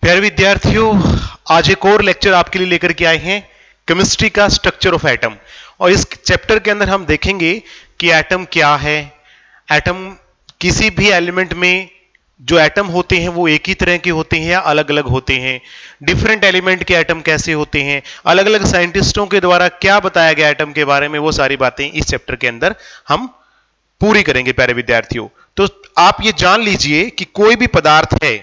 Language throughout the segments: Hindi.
प्यारे विद्यार्थियों, आज एक और लेक्चर आपके लिए लेकर के आए हैं केमिस्ट्री का स्ट्रक्चर ऑफ एटम। और इस चैप्टर के अंदर हम देखेंगे कि एटम क्या है। एटम किसी भी एलिमेंट में जो एटम होते हैं वो एक ही तरह के होते हैं या अलग अलग होते हैं। डिफरेंट एलिमेंट के एटम कैसे होते हैं, अलग अलग साइंटिस्टों के द्वारा क्या बताया गया एटम के बारे में, वो सारी बातें इस चैप्टर के अंदर हम पूरी करेंगे। प्यारे विद्यार्थियों, तो आप ये जान लीजिए कि कोई भी पदार्थ है,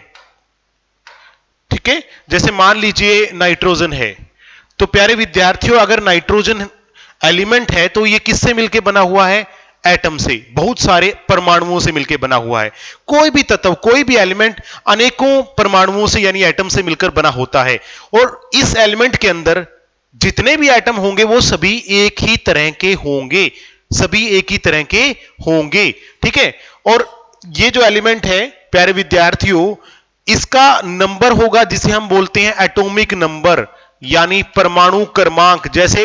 ठीक है, जैसे मान लीजिए नाइट्रोजन है, तो प्यारे विद्यार्थियों अगर नाइट्रोजन एलिमेंट है तो ये किससे मिलकर बना हुआ है? एटम से, बहुत सारे परमाणुओं से मिलकर बना हुआ है। कोई भी तत्व, कोई भी एलिमेंट अनेकों परमाणुओं से यानी एटम से मिलकर बना होता है। और इस एलिमेंट के अंदर जितने भी एटम होंगे वो सभी एक ही तरह के होंगे, सभी एक ही तरह के होंगे, ठीक है। और ये जो एलिमेंट है प्यारे विद्यार्थियों, इसका नंबर होगा जिसे हम बोलते हैं एटॉमिक नंबर यानी परमाणु क्रमांक। जैसे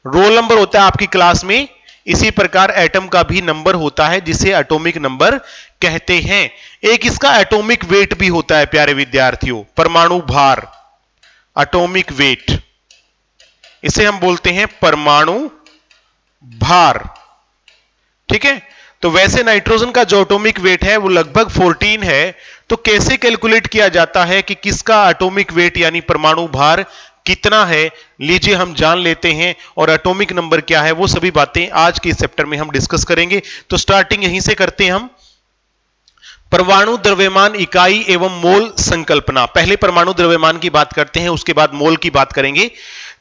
रोल नंबर होता है आपकी क्लास में, इसी प्रकार एटम का भी नंबर होता है जिसे एटॉमिक नंबर कहते हैं। एक इसका एटॉमिक वेट भी होता है प्यारे विद्यार्थियों, परमाणु भार, एटॉमिक वेट, इसे हम बोलते हैं परमाणु भार, ठीक है। तो वैसे नाइट्रोजन का जो एटॉमिक वेट है वो लगभग 14 है। तो कैसे कैलकुलेट किया जाता है कि किसका एटॉमिक वेट यानी परमाणु भार कितना है, लीजिए हम जान लेते हैं। और एटॉमिक नंबर क्या है वो सभी बातें आज के इस चैप्टर में हम डिस्कस करेंगे। तो स्टार्टिंग यहीं से करते हैं हम। परमाणु द्रव्यमान इकाई एवं मोल संकल्पना। पहले परमाणु द्रव्यमान की बात करते हैं, उसके बाद मोल की बात करेंगे।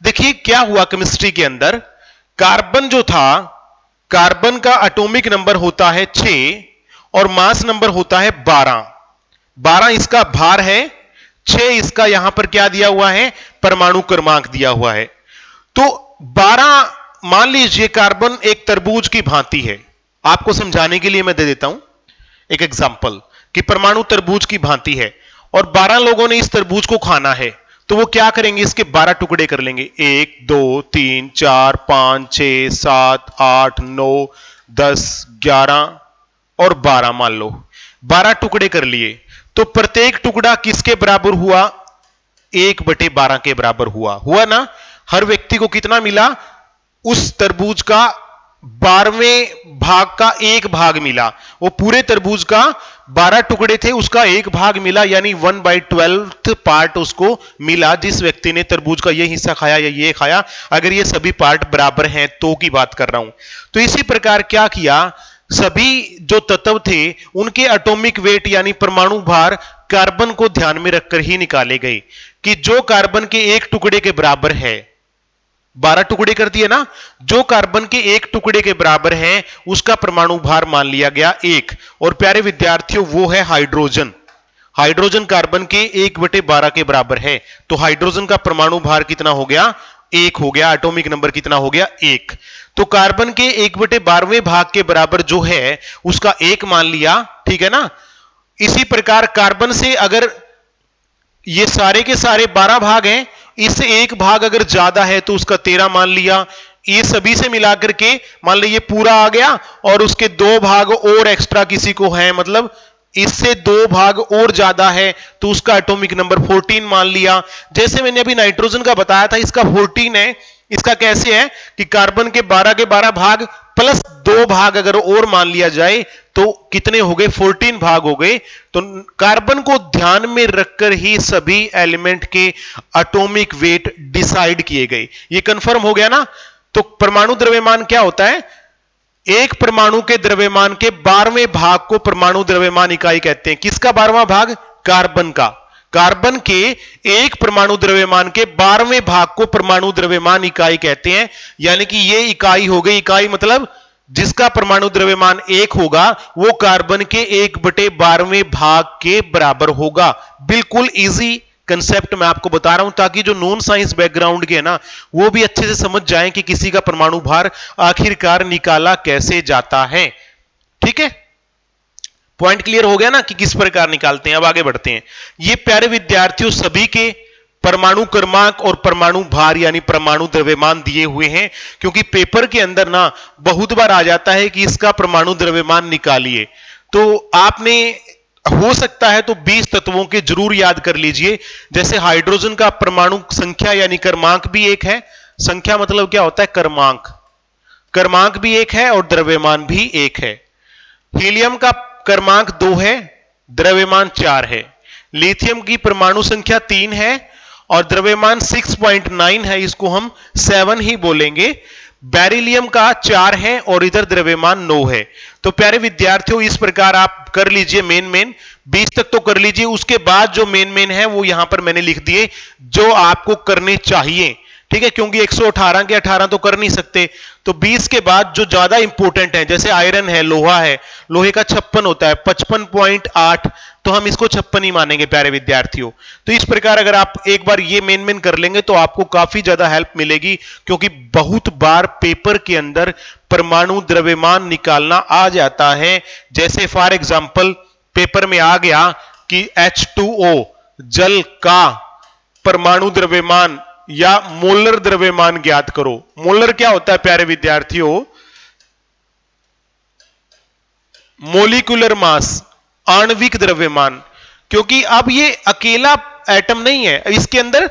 देखिए क्या हुआ केमिस्ट्री के अंदर, कार्बन जो था, कार्बन का एटॉमिक नंबर होता है 6 और मास नंबर होता है 12। 12 इसका भार है, 6 इसका यहां पर क्या दिया हुआ है? परमाणु क्रमांक दिया हुआ है। तो 12, मान लीजिए कार्बन एक तरबूज की भांति है। आपको समझाने के लिए मैं दे देता हूं एक एग्जांपल कि परमाणु तरबूज की भांति है और 12 लोगों ने इस तरबूज को खाना है। तो वो क्या करेंगे? इसके 12 टुकड़े कर लेंगे, 1 2 3 4 5 6 7 8 9 10 11 और 12, मान लो 12 टुकड़े कर लिए। तो प्रत्येक टुकड़ा किसके बराबर हुआ? 1/12 के बराबर हुआ ना। हर व्यक्ति को कितना मिला? उस तरबूज का 12वें भाग का 1 भाग मिला। वो पूरे तरबूज का 12 टुकड़े थे, उसका 1 भाग मिला, यानी 1/12 पार्ट उसको मिला। जिस व्यक्ति ने तरबूज का ये हिस्सा खाया या ये खाया, अगर ये सभी पार्ट बराबर हैं तो की बात कर रहा हूं। तो इसी प्रकार क्या किया, सभी जो तत्व थे उनके एटॉमिक वेट यानी परमाणु भार कार्बन को ध्यान में रखकर ही निकाले गए कि जो कार्बन के 1 टुकड़े के बराबर है, 12 टुकड़े कर दिए ना, जो कार्बन के 1 टुकड़े के बराबर है उसका परमाणु भार मान लिया गया 1। और प्यारे विद्यार्थियों वो है हाइड्रोजन। हाइड्रोजन कार्बन के 1/12 के बराबर है। तो हाइड्रोजन का परमाणु भार कितना हो गया? 1 हो गया। एटॉमिक नंबर कितना हो गया? 1। तो कार्बन के 1/12वें भाग के बराबर जो है उसका 1 मान लिया, ठीक है ना। इसी प्रकार कार्बन से अगर ये सारे के सारे 12 भाग हैं, इससे 1 भाग अगर ज्यादा है तो उसका 13 मान लिया। ये सभी से मिलाकर के मान लीजिए पूरा आ गया और उसके 2 भाग और एक्स्ट्रा किसी को है, मतलब इससे 2 भाग और ज्यादा है तो उसका एटॉमिक नंबर 14 मान लिया। जैसे मैंने अभी नाइट्रोजन का बताया था, इसका 14 है। इसका कैसे है कि कार्बन के 12 भाग प्लस 2 भाग अगर और मान लिया जाए तो कितने हो गए? 14 भाग हो गए। तो कार्बन को ध्यान में रखकर ही सभी एलिमेंट के एटॉमिक वेट डिसाइड किए गए। ये कंफर्म हो गया ना। तो परमाणु द्रव्यमान क्या होता है? एक परमाणु के द्रव्यमान के 12वें भाग को परमाणु द्रव्यमान इकाई कहते हैं। किसका 12वां भाग? कार्बन का। कार्बन के एक परमाणु द्रव्यमान के 12वें भाग को परमाणु द्रव्यमान इकाई कहते हैं। यानी कि यह इकाई हो गई, इकाई मतलब जिसका परमाणु द्रव्यमान 1 होगा वो कार्बन के 1/12वें भाग के बराबर होगा। बिल्कुल इजी कंसेप्ट मैं आपको बता रहा हूं ताकि जो नॉन साइंस बैकग्राउंड के है ना वो भी अच्छे से समझ जाएं कि किसी का परमाणु भार आखिरकार निकाला कैसे जाता है, ठीक है। पॉइंट क्लियर हो गया ना कि किस प्रकार निकालते हैं। अब आगे बढ़ते हैं। ये प्यारे विद्यार्थियों सभी के परमाणु क्रमांक और परमाणु भार यानी परमाणु द्रव्यमान दिए हुए हैं, क्योंकि पेपर के अंदर ना बहुत बार आ जाता है कि इसका परमाणु द्रव्यमान निकालिए। तो आपने हो सकता है तो 20 तत्वों के जरूर याद कर लीजिए। जैसे हाइड्रोजन का परमाणु संख्या यानी क्रमांक भी एक है। संख्या मतलब क्या होता है? क्रमांक। क्रमांक भी एक है और द्रव्यमान भी एक है। हीलियम का क्रमांक 2 है, द्रव्यमान 4 है। लिथियम की परमाणु संख्या 3 है और द्रव्यमान 6.9 है, इसको हम 7 ही बोलेंगे। बेरिलियम का 4 है और इधर द्रव्यमान 9 है। तो प्यारे विद्यार्थियों, इस प्रकार आप कर लीजिए मेन 20 तक तो कर लीजिए। उसके बाद जो मेन है वो यहां पर मैंने लिख दिए जो आपको करने चाहिए, ठीक है, क्योंकि 118 के 18 तो कर नहीं सकते। तो 20 के बाद जो ज्यादा इंपॉर्टेंट है, जैसे आयरन है, लोहा है, लोहे का 56 होता है, 55.8, तो हम इसको 56 ही मानेंगे प्यारे विद्यार्थियों। तो इस प्रकार अगर आप एक बार ये मेन कर लेंगे तो आपको काफी ज्यादा हेल्प मिलेगी, क्योंकि बहुत बार पेपर के अंदर परमाणु द्रव्यमान निकालना आ जाता है। जैसे फॉर एग्जाम्पल पेपर में आ गया कि H2O जल का परमाणु द्रव्यमान या मोलर द्रव्यमान ज्ञात करो। मोलर क्या होता है प्यारे विद्यार्थियों? मोलिकुलर मास, आणविक द्रव्यमान। क्योंकि अब ये अकेला एटम नहीं है, इसके अंदर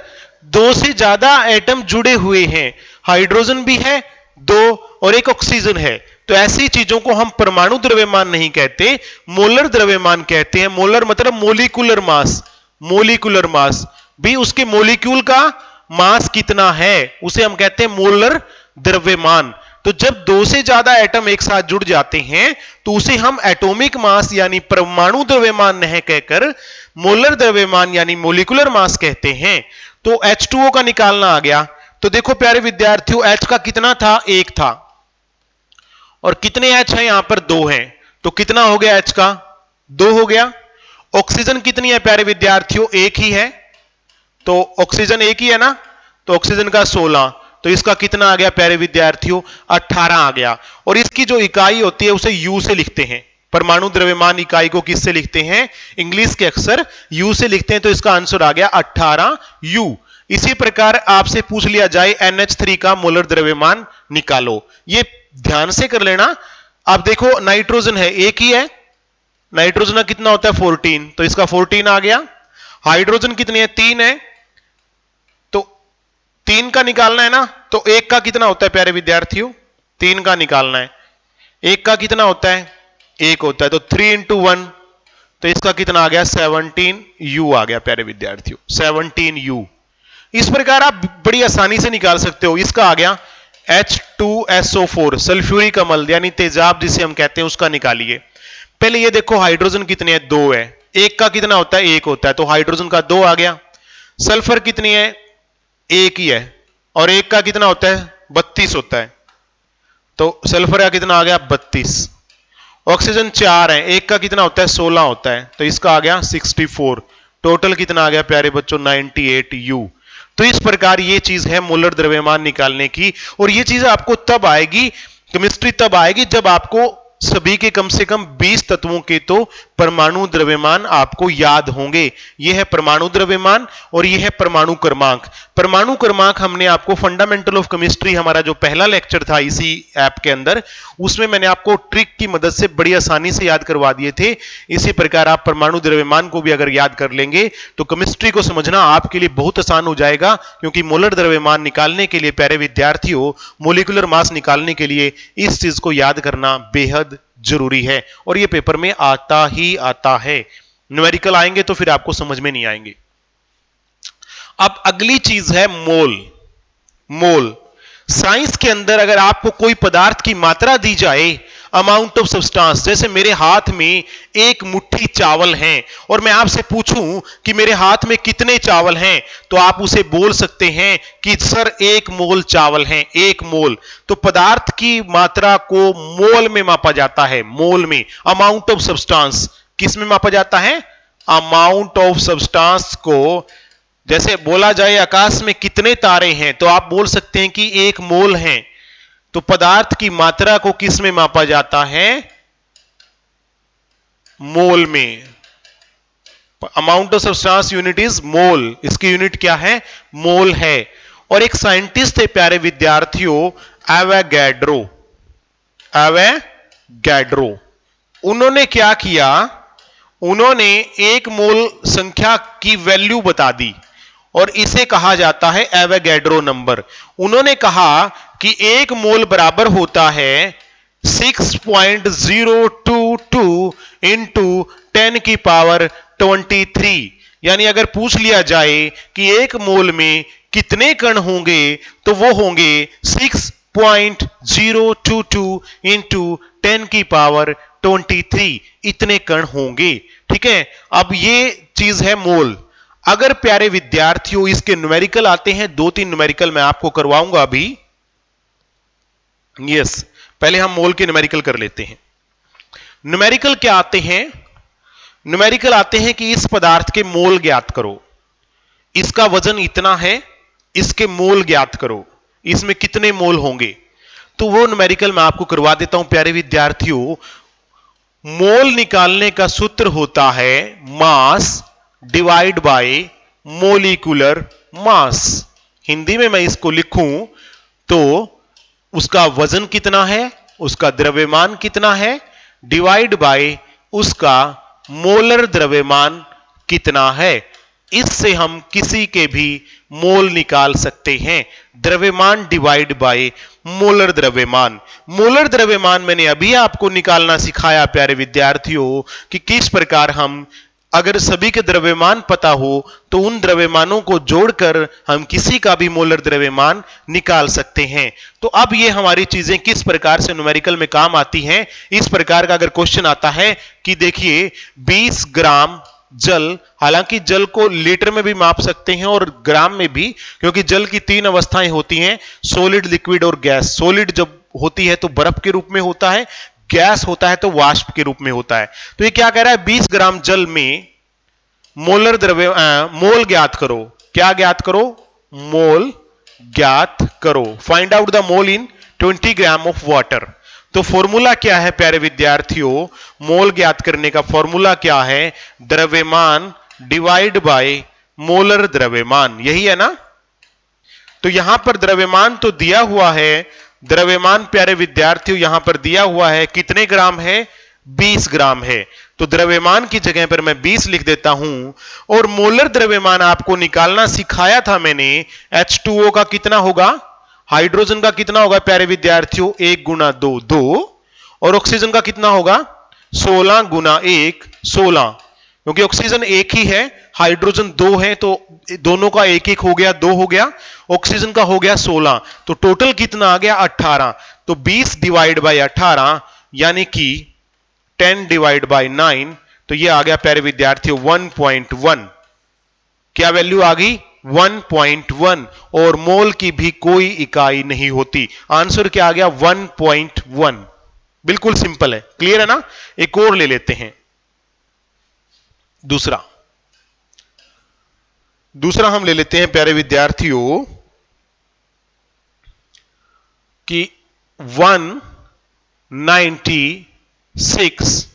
2 से ज्यादा एटम जुड़े हुए हैं। हाइड्रोजन भी है 2 और एक ऑक्सीजन है। तो ऐसी चीजों को हम परमाणु द्रव्यमान नहीं कहते, मोलर द्रव्यमान कहते हैं। मोलर मतलब मोलिकुलर मास। मोलिकुलर मास भी उसके मोलिक्यूल का मास कितना है उसे हम कहते हैं मोलर द्रव्यमान। तो जब 2 से ज्यादा एटम एक साथ जुड़ जाते हैं तो उसे हम एटॉमिक मास यानी परमाणु द्रव्यमान नहीं कहकर मोलर द्रव्यमान यानी मोलिकुलर मास कहते हैं। तो H2O का निकालना आ गया। तो देखो प्यारे विद्यार्थियों, H का कितना था? 1 था। और कितने H है? यहां पर 2 है। तो कितना हो गया H का? 2 हो गया। ऑक्सीजन कितनी है प्यारे विद्यार्थियों? 1 ही है। तो ऑक्सीजन 1 ही है ना, तो ऑक्सीजन का 16। तो इसका कितना आ गया प्यारे विद्यार्थियों? 18 आ गया। और इसकी जो इकाई होती है उसे यू से लिखते हैं। परमाणु द्रव्यमान इकाई को किससे लिखते हैं? इंग्लिश के अक्षर यू से लिखते हैं। तो इसका आंसर आ गया 18 यू। इसी प्रकार आपसे पूछ लिया जाए NH3 का मोलर द्रव्यमान निकालो, ये ध्यान से कर लेना। अब देखो नाइट्रोजन है, 1 ही है। नाइट्रोजन का कितना होता है? 14। तो इसका 14 आ गया। हाइड्रोजन कितनी है? 3 है। तो 3 का निकालना है ना, तो 1 का कितना होता है प्यारे विद्यार्थियों? 3 का निकालना है। 1 का कितना होता है? 1 होता है। तो 3 into 1, तो इसका कितना आ गया? 17 U आ गया प्यारे विद्यार्थियों, 17 U। इस प्रकार आप बड़ी आसानी से निकाल सकते हो। इसका आ गया H2SO4 सल्फ्यूरिक अम्ल यानी तेजाब जिसे हम कहते हैं, उसका निकालिए। पहले ये देखो हाइड्रोजन कितने हैं? 2 है। 1 का कितना होता है? 1 होता है। तो हाइड्रोजन का 2 आ गया। सल्फर कितनी है? 1 ही है। और 1 का कितना होता है? 32 होता है। तो सल्फर का कितना आ गया? 32। ऑक्सीजन 4 है। 1 का कितना होता है? 16 होता है। तो इसका आ गया 64। टोटल कितना आ गया प्यारे बच्चों? 98 U। तो इस प्रकार ये चीज है मोलर द्रव्यमान निकालने की। और ये चीज आपको तब आएगी, केमिस्ट्री तब आएगी जब आपको सभी के कम से कम 20 तत्वों के तो परमाणु द्रव्यमान आपको याद होंगे। यह है परमाणु द्रव्यमान और यह है परमाणु क्रमांक। परमाणु क्रमांक हमने आपको फंडामेंटल ऑफ केमिस्ट्री, हमारा जो पहला लेक्चर था इसी ऐप के अंदर, उसमें मैंने आपको ट्रिक की मदद से बड़ी आसानी से याद करवा दिए थे। इसी प्रकार आप परमाणु द्रव्यमान को भी अगर याद कर लेंगे तो केमिस्ट्री को समझना आपके लिए बहुत आसान हो जाएगा। क्योंकि मोलर द्रव्यमान निकालने के लिए प्यारे विद्यार्थियों, मोलिकुलर मास निकालने के लिए इस चीज को याद करना बेहद जरूरी है। और यह पेपर में आता ही आता है। न्यूमेरिकल आएंगे तो फिर आपको समझ में नहीं आएंगे। अब अगली चीज है मोल। मोल साइंस के अंदर अगर आपको कोई पदार्थ की मात्रा दी जाए, अमाउंट ऑफ सब्सटेंस, जैसे मेरे हाथ में 1 मुट्ठी चावल हैं और मैं आपसे पूछूं कि मेरे हाथ में कितने चावल हैं, तो आप उसे बोल सकते हैं कि सर 1 मोल चावल हैं, 1 मोल। तो पदार्थ की मात्रा को मोल में मापा जाता है। मोल में अमाउंट ऑफ सब्सटेंस किस में मापा जाता है? अमाउंट ऑफ सब्सटेंस को, जैसे बोला जाए आकाश में कितने तारे हैं, तो आप बोल सकते हैं कि 1 मोल हैं। तो पदार्थ की मात्रा को किस में मापा जाता है? मोल में। Amount of substance unit is mole. इसकी यूनिट क्या है? मोल है। और एक साइंटिस्ट थे प्यारे विद्यार्थियों, एवोगैड्रो। एवोगैड्रो उन्होंने क्या किया? उन्होंने एक मोल संख्या की वैल्यू बता दी और इसे कहा जाता है एवोगैड्रो नंबर। उन्होंने कहा कि एक मोल बराबर होता है 6.022 इंटू 10 की पावर 23। यानी अगर पूछ लिया जाए कि एक मोल में कितने कण होंगे तो वो होंगे 6.022 इंटू 10 की पावर 23, इतने कण होंगे। ठीक है, अब ये चीज है मोल। अगर प्यारे विद्यार्थियों इसके न्यूमेरिकल आते हैं, 2-3 न्यूमेरिकल मैं आपको करवाऊंगा अभी। यस, पहले हम मोल के न्यूमेरिकल कर लेते हैं। न्यूमेरिकल क्या आते हैं? न्यूमेरिकल आते हैं कि इस पदार्थ के मोल ज्ञात करो, इसका वजन इतना है, इसके मोल ज्ञात करो, इसमें कितने मोल होंगे। तो वो न्यूमेरिकल मैं आपको करवा देता हूं प्यारे विद्यार्थियों। मोल निकालने का सूत्र होता है mass divide by molecular mass. Hindi में मैं इसको लिखूं तो उसका वजन कितना है, उसका द्रव्यमान कितना है, डिवाइड बाय उसका मोलर द्रव्यमान कितना है। इससे हम किसी के भी मोल निकाल सकते हैं। द्रव्यमान डिवाइड बाय मोलर द्रव्यमान। मोलर द्रव्यमान मैंने अभी आपको निकालना सिखाया प्यारे विद्यार्थियों कि किस प्रकार हम, अगर सभी के द्रव्यमान पता हो तो उन द्रव्यमानों को जोड़कर हम किसी का भी मोलर द्रव्यमान निकाल सकते हैं। तो अब ये हमारी चीजें किस प्रकार से न्यूमेरिकल में काम आती हैं। इस प्रकार का अगर क्वेश्चन आता है कि देखिए 20 ग्राम जल, हालांकि जल को लीटर में भी माप सकते हैं और ग्राम में भी, क्योंकि जल की 3 अवस्थाएं होती हैं, सॉलिड, लिक्विड और गैस। सॉलिड जब होती है तो बर्फ के रूप में होता है, गैस होता है तो वाष्प के रूप में होता है। तो ये क्या कह रहा है, 20 ग्राम जल में मोलर मोल ज्ञात करो। क्या ज्ञात करो? मोल ज्ञात करो। Find out the mole in 20 gram of water. तो फॉर्मूला क्या है प्यारे विद्यार्थियों? मोल ज्ञात करने का फॉर्मूला क्या है? द्रव्यमान डिवाइड बाय मोलर द्रव्यमान, यही है ना। तो यहां पर द्रव्यमान तो दिया हुआ है, द्रव्यमान प्यारे विद्यार्थियों यहां पर दिया हुआ है, कितने ग्राम है? 20 ग्राम है। तो द्रव्यमान की जगह पर मैं 20 लिख देता हूं। और मोलर द्रव्यमान आपको निकालना सिखाया था मैंने। H2O का कितना होगा? हाइड्रोजन का कितना होगा प्यारे विद्यार्थियों? 1 गुना 2 2। और ऑक्सीजन का कितना होगा? 16 गुना 1 16। क्योंकि ऑक्सीजन एक ही है, हाइड्रोजन 2 है, तो दोनों का 1 1 हो गया, 2 हो गया, ऑक्सीजन का हो गया 16। तो टोटल कितना आ गया? 18। तो 20 डिवाइड बाय 18 यानी कि 10 डिवाइड बाय 9, तो ये आ गया प्यारे विद्यार्थियों 1.1। क्या वैल्यू आ गई? 1.1। और मोल की भी कोई इकाई नहीं होती। आंसर क्या आ गया? 1.1। बिल्कुल सिंपल है, क्लियर है ना। एक और ले लेते हैं, दूसरा हम ले लेते हैं प्यारे विद्यार्थियों कि 196,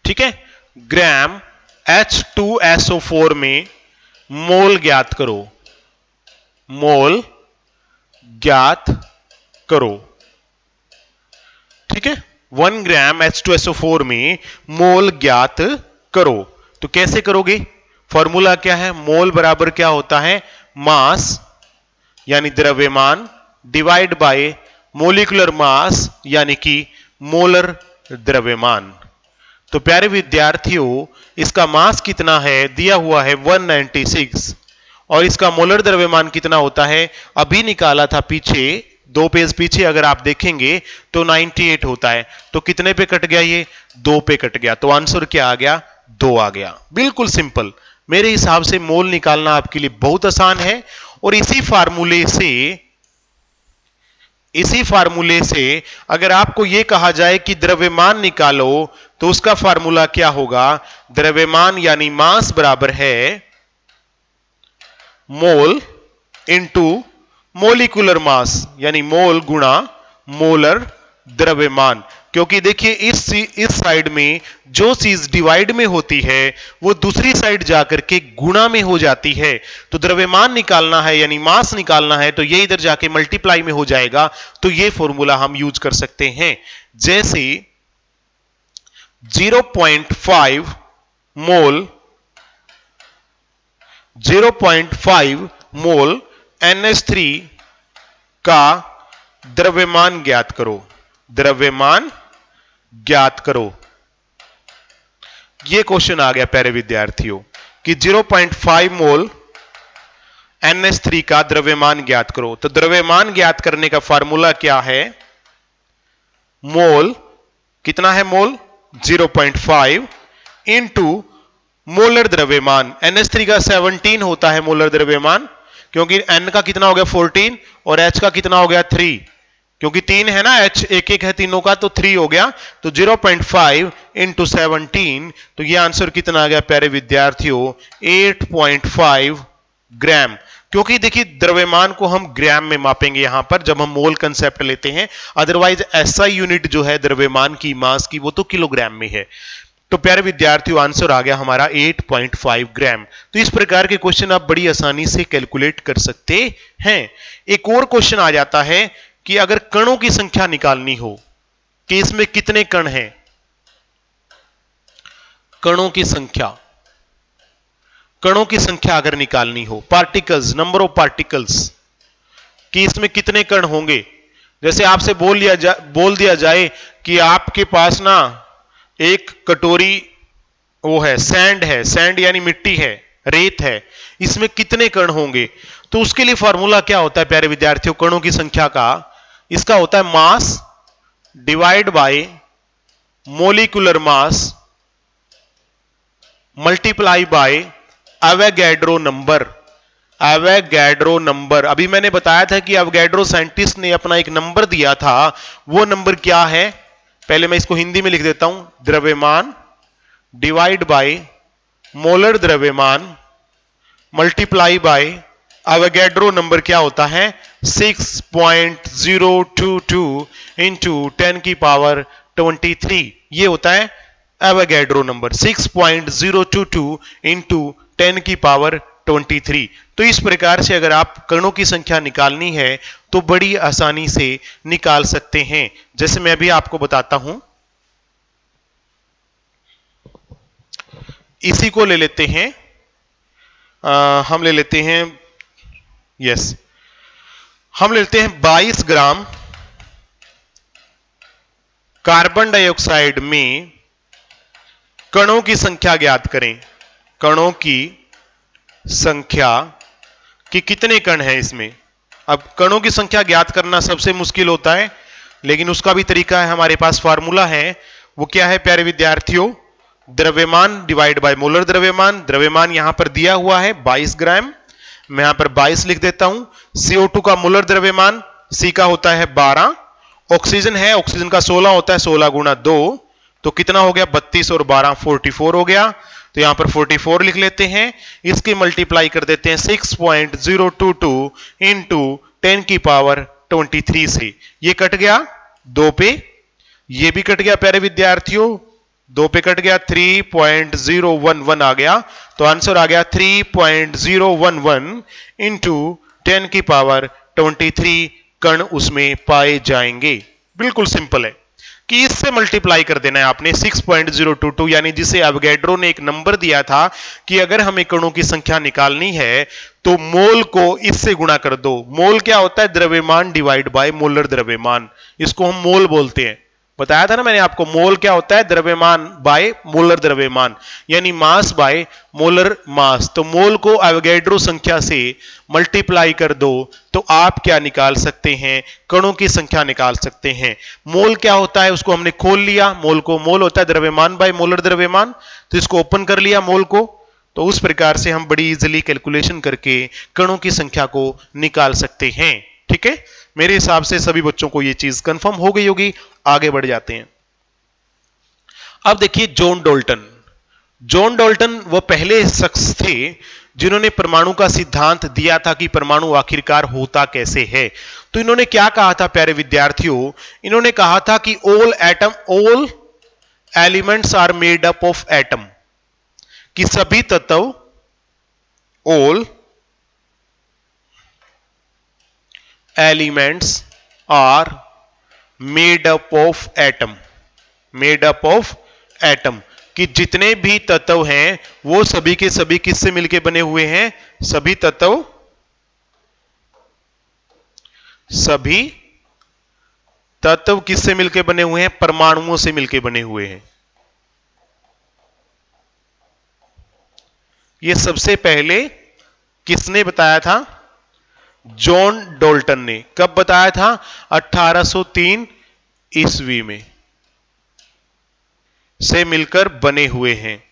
ठीक है, ग्राम H2SO4 में मोल ज्ञात करो। मोल ज्ञात करो, ठीक है। 1 ग्राम H2SO4 में मोल ज्ञात करो। तो कैसे करोगे? फॉर्मूला क्या है? मोल बराबर क्या होता है? मास यानी द्रव्यमान डिवाइड बाय मोलिकुलर मास यानी कि मोलर द्रव्यमान। तो प्यारे विद्यार्थियों इसका मास कितना है? दिया हुआ है 196। और इसका मोलर द्रव्यमान कितना होता है? अभी निकाला था पीछे, 2 पेज पीछे अगर आप देखेंगे तो 98 होता है। तो कितने पे कट गया? ये 2 पे कट गया। तो आंसर क्या आ गया? 2 आ गया। बिल्कुल सिंपल। मेरे हिसाब से मोल निकालना आपके लिए बहुत आसान है। और इसी फार्मूले से अगर आपको यह कहा जाए कि द्रव्यमान निकालो तो उसका फार्मूला क्या होगा? द्रव्यमान यानी मास बराबर है मोल इंटू मोलिकुलर मास, यानी मोल गुणा मोलर द्रव्यमान। क्योंकि देखिए इस साइड में जो चीज डिवाइड में होती है वो दूसरी साइड जाकर के गुणा में हो जाती है। तो द्रव्यमान निकालना है यानी मास निकालना है तो ये इधर जाके मल्टीप्लाई में हो जाएगा। तो ये फॉर्मूला हम यूज कर सकते हैं। जैसे 0.5 मोल 0.5 मोल NH3 का द्रव्यमान ज्ञात करो। द्रव्यमान ज्ञात करो। यह क्वेश्चन आ गया प्यारे विद्यार्थियों कि 0.5 मोल NH3 का द्रव्यमान ज्ञात करो। तो द्रव्यमान ज्ञात करने का फार्मूला क्या है? मोल कितना है? मोल 0.5 इंटू मोलर द्रव्यमान। NH3 का 17 होता है मोलर द्रव्यमान, क्योंकि N का कितना हो गया 14 और H का कितना हो गया 3, क्योंकि 3 है ना, H एक एक है तीनों का, तो 3 हो गया। तो 0.5 इंटू 17, तो यह आंसर कितना आ गया प्यारे विद्यार्थियों? 8.5 ग्राम। क्योंकि देखिए द्रव्यमान को हम ग्राम में मापेंगे यहां पर जब हम मोल कंसेप्ट लेते हैं, अदरवाइज ऐसा यूनिट जो है द्रव्यमान की, मास की, वो तो किलोग्राम में है। तो प्यारे विद्यार्थियों आंसर आ गया हमारा 8.5 ग्राम। तो इस प्रकार के क्वेश्चन आप बड़ी आसानी से कैलकुलेट कर सकते हैं। एक और क्वेश्चन आ जाता है कि अगर कणों की संख्या निकालनी हो कि इसमें कितने कण हैं। कणों की संख्या, कणों की संख्या अगर निकालनी हो, पार्टिकल्स, नंबर ऑफ पार्टिकल्स, कि इसमें कितने कण होंगे। जैसे आपसे बोल दिया जाए कि आपके पास ना एक कटोरी वो है, सैंड है, सैंड यानी मिट्टी है, रेत है, इसमें कितने कण होंगे। तो उसके लिए फॉर्मूला क्या होता है प्यारे विद्यार्थियों कणों की संख्या का? इसका होता है mass divide by molecular mass multiply by Avogadro number. Avogadro number, अभी मैंने बताया था कि एवोगैड्रो साइंटिस्ट ने अपना एक नंबर दिया था। वो नंबर क्या है? पहले मैं इसको हिंदी में लिख देता हूं। द्रव्यमान डिवाइड बाय मोलर द्रव्यमान मल्टीप्लाई बाय एवोगैड्रो नंबर क्या होता है? 6.022 इंटू 10 की पावर 23। ये होता है एवोगैड्रो नंबर, 6.022 इंटू 10 की पावर 23। तो इस प्रकार से अगर आप कणों की संख्या निकालनी है तो बड़ी आसानी से निकाल सकते हैं। जैसे मैं अभी आपको बताता हूं, इसी को ले लेते हैं, हम ले लेते हैं, यस, हम लेते हैं 22 ग्राम कार्बन डाइऑक्साइड में कणों की संख्या ज्ञात करें। कणों की संख्या कि कितने कण हैं इसमें। अब कणों की संख्या ज्ञात करना सबसे मुश्किल होता है, लेकिन उसका भी तरीका है, हमारे पास फार्मूला है। वो क्या है प्यारे विद्यार्थियों? द्रव्यमान डिवाइड बाय मोलर द्रव्यमान। द्रव्यमान यहां पर दिया हुआ है 22 ग्राम, मैं यहां पर 22 लिख देता हूं। CO2 का मोलर द्रव्यमान C का होता है 12, ऑक्सीजन है, ऑक्सीजन का 16 होता है, 16 गुणा 2, तो कितना हो गया? 32 और 12 44 हो गया। तो यहां पर 44 लिख लेते हैं, इसकी मल्टीप्लाई कर देते हैं 6.022 इंटू 10 की पावर 23 से। ये कट गया 2 पे, ये भी कट गया प्यारे विद्यार्थियों, 2 पे कट गया, 3.011 आ गया। तो आंसर आ गया 3.011 इंटू 10 की पावर 23 कण उसमें पाए जाएंगे। बिल्कुल सिंपल है कि इससे मल्टीप्लाई कर देना है आपने 6.022, यानी जिसे एवोगैड्रो ने एक नंबर दिया था कि अगर हमें कणों की संख्या निकालनी है तो मोल को इससे गुणा कर दो। मोल क्या होता है? द्रव्यमान डिवाइड बाय मोलर द्रव्यमान, इसको हम मोल बोलते हैं। बताया था ना मैंने आपको, मोल क्या होता है? द्रव्यमान बाय मोलर द्रव्यमान, यानी मास बाय मोलर मास। तो मोल को एवोगैड्रो संख्या से मल्टीप्लाई कर दो तो आप क्या निकाल सकते हैं? कणों की संख्या निकाल सकते हैं। मोल क्या होता है उसको हमने खोल लिया, मोल को, मोल होता है द्रव्यमान बाय मोलर द्रव्यमान, तो इसको ओपन कर लिया मोल को। तो उस प्रकार से हम बड़ी इजीली कैलकुलेशन करके कणों की संख्या को निकाल सकते हैं। ठीक है, मेरे हिसाब से सभी बच्चों को यह चीज कंफर्म हो गई होगी। आगे बढ़ जाते हैं। अब देखिए जॉन डाल्टन। जॉन डाल्टन वो पहले शख्स थे जिन्होंने परमाणु का सिद्धांत दिया था कि परमाणु आखिरकार होता कैसे है। तो इन्होंने क्या कहा था प्यारे विद्यार्थियों? इन्होंने कहा था कि all elements are made up of atom, कि सभी तत्व, all elements are made up of atom, made up of atom, कि जितने भी तत्व हैं वो सभी के सभी किससे मिलके बने हुए हैं? सभी तत्व किससे मिलके बने हुए हैं? परमाणुओं से मिलके बने हुए हैं। ये सबसे पहले किसने बताया था? जॉन डाल्टन ने। कब बताया था? 1803 ईस्वी में से मिलकर बने हुए हैं।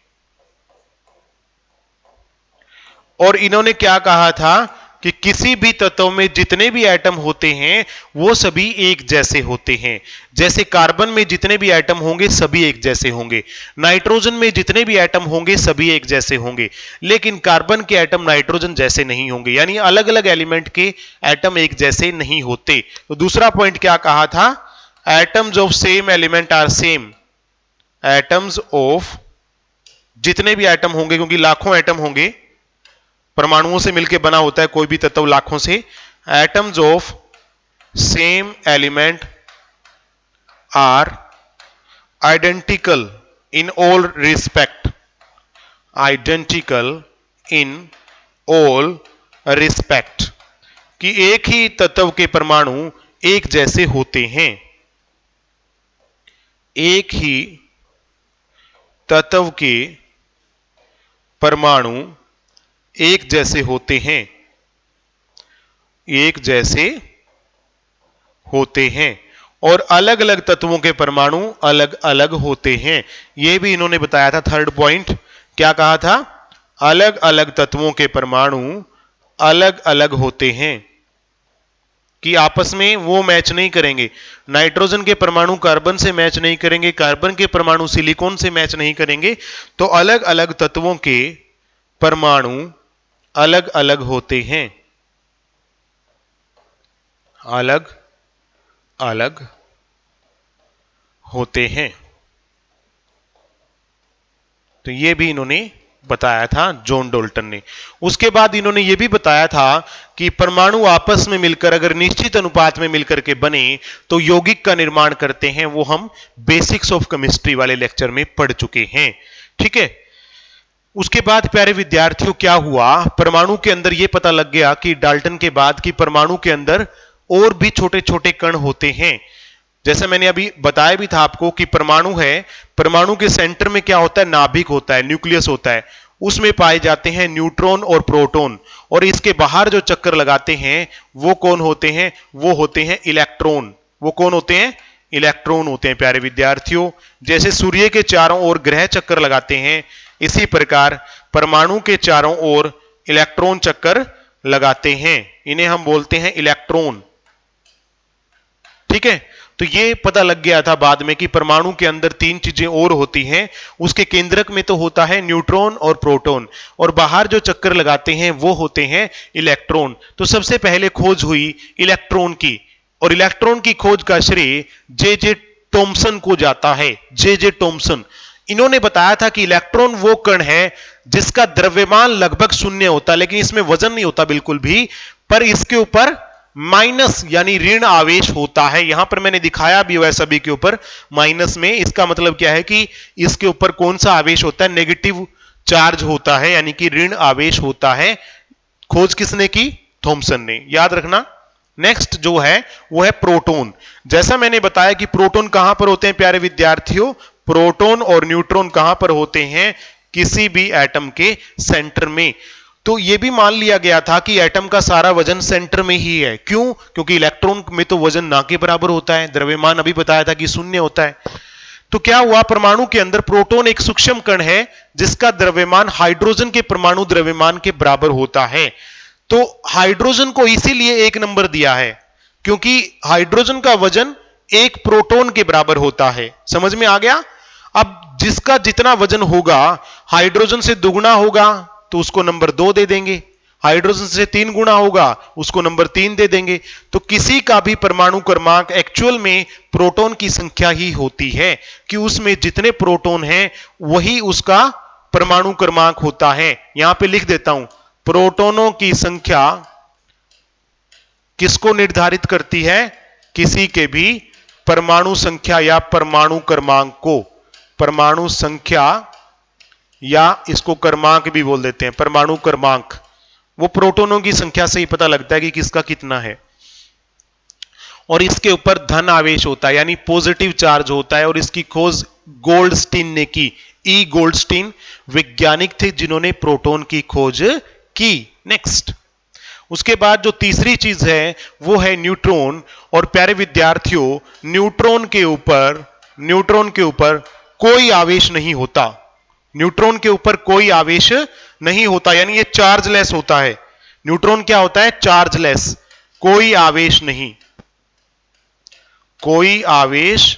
और इन्होंने क्या कहा था कि किसी भी तत्व में जितने भी एटम होते हैं वो सभी एक जैसे होते हैं। जैसे कार्बन में जितने भी एटम होंगे सभी एक जैसे होंगे, नाइट्रोजन में जितने भी एटम होंगे सभी एक जैसे होंगे, लेकिन कार्बन के एटम नाइट्रोजन जैसे नहीं होंगे, यानी अलग अलग एलिमेंट के एटम एक जैसे नहीं होते। तो दूसरा पॉइंट क्या कहा था? Atoms of same element are same. Atoms of, जितने भी एटम होंगे, क्योंकि लाखों एटम होंगे, परमाणुओं से मिलकर बना होता है कोई भी तत्व लाखों से। Atoms of same element are identical in all respect. Identical in all respect, कि एक ही तत्व के परमाणु एक जैसे होते हैं। एक ही तत्व के परमाणु एक जैसे होते हैं, एक जैसे होते हैं, और अलग अलग तत्वों के परमाणु अलग अलग होते हैं। यह भी इन्होंने बताया था। थर्ड पॉइंट क्या कहा था? अलग अलग तत्वों के परमाणु अलग अलग होते हैं, कि आपस में वो मैच नहीं करेंगे। नाइट्रोजन के परमाणु कार्बन से मैच नहीं करेंगे, कार्बन के परमाणु सिलिकॉन से मैच नहीं करेंगे। तो अलग अलग तत्वों के परमाणु अलग अलग होते हैं, अलग अलग होते हैं। तो यह भी इन्होंने बताया था, जॉन डाल्टन ने। उसके बाद इन्होंने यह भी बताया था कि परमाणु आपस में मिलकर अगर निश्चित अनुपात में मिलकर के बने तो यौगिक का निर्माण करते हैं। वो हम बेसिक्स ऑफ केमिस्ट्री वाले लेक्चर में पढ़ चुके हैं। ठीक है। उसके बाद प्यारे विद्यार्थियों क्या हुआ? परमाणु के अंदर यह पता लग गया कि डाल्टन के बाद कि परमाणु के अंदर और भी छोटे छोटे कण होते हैं। जैसे मैंने अभी बताया भी था आपको कि परमाणु है, परमाणु के सेंटर में क्या होता है? नाभिक होता है, न्यूक्लियस होता है। उसमें पाए जाते हैं न्यूट्रॉन और प्रोटॉन, और इसके बाहर जो चक्कर लगाते हैं वो कौन होते हैं? वो होते हैं इलेक्ट्रॉन। वो कौन होते हैं? इलेक्ट्रॉन होते हैं प्यारे विद्यार्थियों। जैसे सूर्य के चारों ओर ग्रह चक्कर लगाते हैं, इसी प्रकार परमाणु के चारों ओर इलेक्ट्रॉन चक्कर लगाते हैं। इन्हें हम बोलते हैं इलेक्ट्रॉन। ठीक है। तो ये पता लग गया था बाद में कि परमाणु के अंदर तीन चीजें और होती हैं। उसके केंद्रक में तो होता है न्यूट्रॉन और प्रोटॉन, और बाहर जो चक्कर लगाते हैं वो होते हैं इलेक्ट्रॉन। तो सबसे पहले खोज हुई इलेक्ट्रॉन की, और इलेक्ट्रॉन की खोज का श्रेय जे थॉमसन को जाता है। जे थॉमसन, इन्होंने बताया था कि इलेक्ट्रॉन वो कण है जिसका द्रव्यमान लगभग शून्य होता है, लेकिन इसमें वजन नहीं होता बिल्कुल भी, पर इसके ऊपर माइनस यानी ऋण आवेश होता है। यहां पर मैंने दिखाया भी हुआ है सभी के ऊपर माइनस में। इसका मतलब क्या है कि इसके ऊपर कौन सा आवेश होता है? नेगेटिव चार्ज होता है, यानी कि ऋण आवेश होता है। खोज किसने की? थॉमसन ने, याद रखना। नेक्स्ट जो है वो है प्रोटॉन। जैसा मैंने बताया कि प्रोटॉन कहां पर होते हैं प्यारे विद्यार्थियों? प्रोटॉन और न्यूट्रॉन कहां पर होते हैं? किसी भी एटम के सेंटर में। तो यह भी मान लिया गया था कि एटम का सारा वजन सेंटर में ही है। क्यों? क्योंकि इलेक्ट्रॉन में तो वजन ना के बराबर होता है, द्रव्यमान अभी बताया था कि शून्य होता है। तो क्या हुआ? परमाणु के अंदर प्रोटॉन एक सूक्ष्म कण है जिसका द्रव्यमान हाइड्रोजन के परमाणु द्रव्यमान के बराबर होता है। तो हाइड्रोजन को इसीलिए एक नंबर दिया है क्योंकि हाइड्रोजन का वजन एक प्रोटॉन के बराबर होता है। समझ में आ गया? अब जिसका जितना वजन होगा, हाइड्रोजन से दुगुना होगा तो उसको नंबर 2 दे देंगे, हाइड्रोजन से 3 गुना होगा उसको नंबर 3 दे देंगे। तो किसी का भी परमाणु क्रमांक एक्चुअल में प्रोटॉन की संख्या ही होती है, कि उसमें जितने प्रोटॉन हैं वही उसका परमाणु क्रमांक होता है। यहां पे लिख देता हूं, प्रोटॉनों की संख्या किसको निर्धारित करती है? किसी के भी परमाणु संख्या या परमाणु क्रमांक को। परमाणु संख्या या इसको क्रमांक भी बोल देते हैं, परमाणु क्रमांक। वो प्रोटॉनों की संख्या से ही पता लगता है कि किसका कितना है। और इसके ऊपर धन आवेश होता है यानी पॉजिटिव चार्ज होता है, और इसकी खोज गोल्डस्टीन ने की। ई गोल्डस्टीन वैज्ञानिक थे जिन्होंने प्रोटॉन की खोज की। नेक्स्ट, उसके बाद जो तीसरी चीज है वो है न्यूट्रॉन। और प्यारे विद्यार्थियों, न्यूट्रॉन के ऊपर कोई आवेश नहीं होता। न्यूट्रॉन के ऊपर कोई आवेश नहीं होता, यानी ये चार्जलेस होता है। न्यूट्रॉन क्या होता है? चार्जलेस, कोई आवेश नहीं, कोई आवेश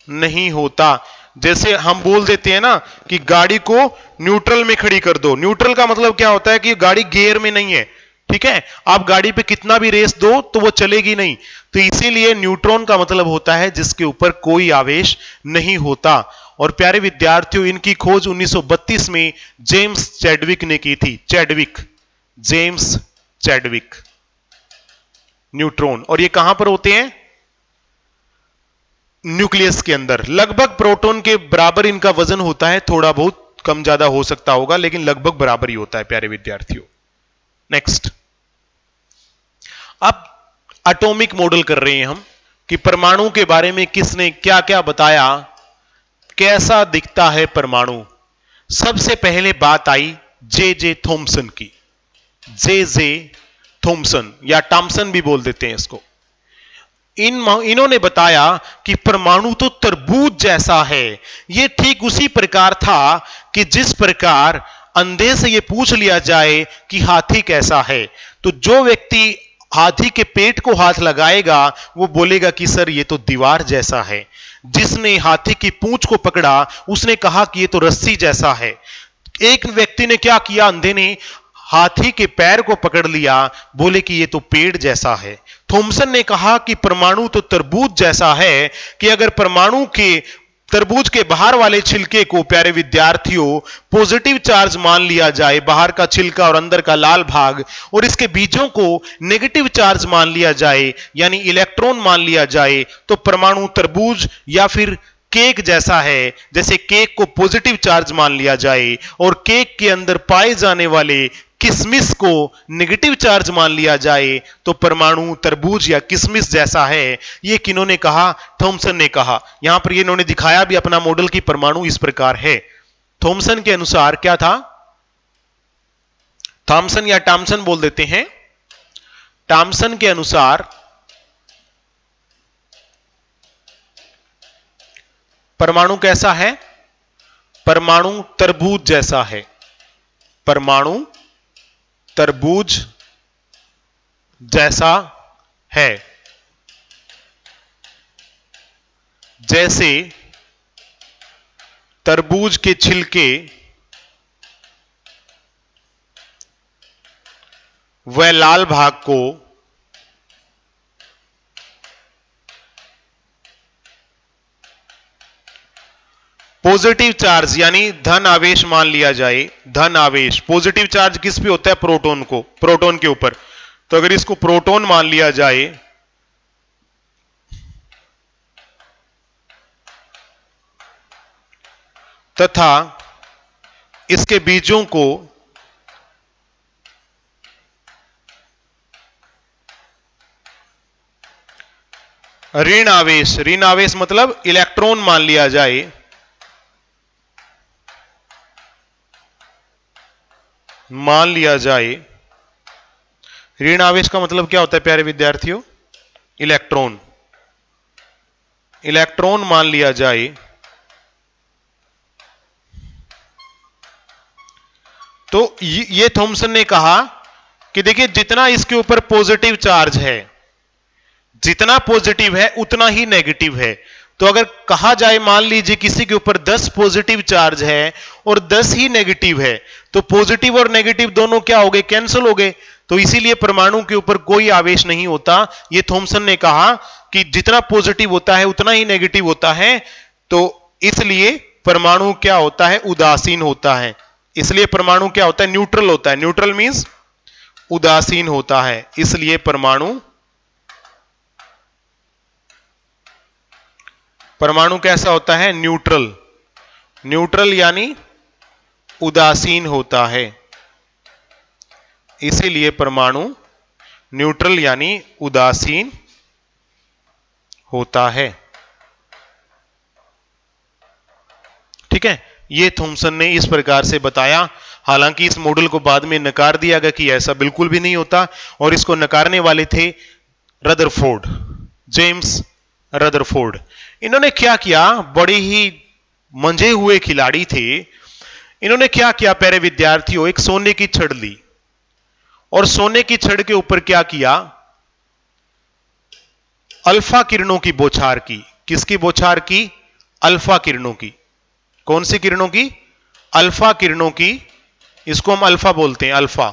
नहीं होता। जैसे हम बोल देते हैं ना कि गाड़ी को न्यूट्रल में खड़ी कर दो। न्यूट्रल का मतलब क्या होता है कि गाड़ी गियर में नहीं है, ठीक है। आप गाड़ी पे कितना भी रेस दो तो वो चलेगी नहीं। तो इसीलिए न्यूट्रॉन का मतलब होता है जिसके ऊपर कोई आवेश नहीं होता। और प्यारे विद्यार्थियों, इनकी खोज 1932 में जेम्स चैडविक ने की थी। James Chadwick, neutron. और ये कहां पर होते हैं? न्यूक्लियस के अंदर। लगभग प्रोटॉन के बराबर इनका वजन होता है, थोड़ा बहुत कम ज्यादा हो सकता होगा लेकिन लगभग बराबर ही होता है प्यारे विद्यार्थियों। नेक्स्ट, अब एटॉमिक मॉडल कर रहे हैं हम कि परमाणु के बारे में किसने क्या क्या बताया, कैसा दिखता है परमाणु। सबसे पहले बात आई जे थॉमसन की। जे थॉमसन या टॉमसन भी बोल देते हैं इसको। इन्होंने बताया कि परमाणु तो तरबूज जैसा है। यह ठीक उसी प्रकार था कि जिस प्रकार अंधे से यह पूछ लिया जाए कि हाथी कैसा है, तो जो व्यक्ति हाथी के पेट को हाथ लगाएगा वो बोलेगा कि सर ये तो दीवार जैसा है। जिसने हाथी की पूंछ को पकड़ा उसने कहा कि ये तो रस्सी जैसा है। एक व्यक्ति ने क्या किया, अंधे ने हाथी के पैर को पकड़ लिया, बोले कि ये तो पेड़ जैसा है। थॉमसन ने कहा कि परमाणु तो तरबूज जैसा है कि अगर परमाणु के तरबूज के बाहर वाले छिलके को प्यारे विद्यार्थियों पॉजिटिव चार्ज मान लिया जाए, बाहर का छिलका और अंदर का लाल भाग, और इसके बीजों को नेगेटिव चार्ज मान लिया जाए यानी इलेक्ट्रॉन मान लिया जाए, तो परमाणु तरबूज या फिर केक जैसा है। जैसे केक को पॉजिटिव चार्ज मान लिया जाए और केक के अंदर पाए जाने वाले किशमिश को नेगेटिव चार्ज मान लिया जाए, तो परमाणु तरबूज या किशमिश जैसा है। ये किन्होंने कहा? थॉमसन ने कहा। यहां पर ये इन्होंने दिखाया भी अपना मॉडल की परमाणु इस प्रकार है। थॉमसन के अनुसार क्या था? थॉमसन या टॉमसन बोल देते हैं। टॉमसन के अनुसार परमाणु कैसा है? परमाणु तरबूज जैसा है। परमाणु तरबूज जैसा है। जैसे तरबूज के छिलके व लाल भाग को पॉजिटिव चार्ज यानी धन आवेश मान लिया जाए। धन आवेश, पॉजिटिव चार्ज किस पे होता है? प्रोटॉन को, प्रोटॉन के ऊपर। तो अगर इसको प्रोटॉन मान लिया जाए तथा इसके बीजों को ऋण आवेश मतलब इलेक्ट्रॉन मान लिया जाए, ऋण आवेश का मतलब क्या होता है प्यारे विद्यार्थियों? इलेक्ट्रॉन मान लिया जाए, तो ये थॉमसन ने कहा कि देखिए जितना इसके ऊपर पॉजिटिव चार्ज है, जितना पॉजिटिव है उतना ही नेगेटिव है। तो अगर कहा जाए मान लीजिए किसी के ऊपर 10 पॉजिटिव चार्ज है और 10 ही नेगेटिव है, तो पॉजिटिव और नेगेटिव दोनों क्या हो गए? कैंसिल हो गए। तो इसीलिए परमाणु के ऊपर कोई आवेश नहीं होता। यह थॉमसन ने कहा कि जितना पॉजिटिव होता है उतना ही नेगेटिव होता है, तो इसलिए परमाणु क्या होता है? उदासीन होता है। इसलिए परमाणु क्या होता है? न्यूट्रल होता है। न्यूट्रल मींस उदासीन होता है। इसलिए परमाणु कैसा होता है? न्यूट्रल यानी उदासीन होता है, इसीलिए परमाणु न्यूट्रल यानी उदासीन होता है। ठीक है, ये थॉमसन ने इस प्रकार से बताया। हालांकि इस मॉडल को बाद में नकार दिया गया कि ऐसा बिल्कुल भी नहीं होता, और इसको नकारने वाले थे रदरफोर्ड, जेम्स रदरफोर्ड। इन्होंने क्या किया, बड़े ही मंझे हुए खिलाड़ी थे। इन्होंने क्या किया प्यारे विद्यार्थियों, एक सोने की छड़ ली और सोने की छड़ के ऊपर क्या किया, अल्फा किरणों की बौछार की। किसकी बौछार की? अल्फा किरणों की। कौन सी किरणों की? अल्फा किरणों की। इसको हम अल्फा बोलते हैं, अल्फा।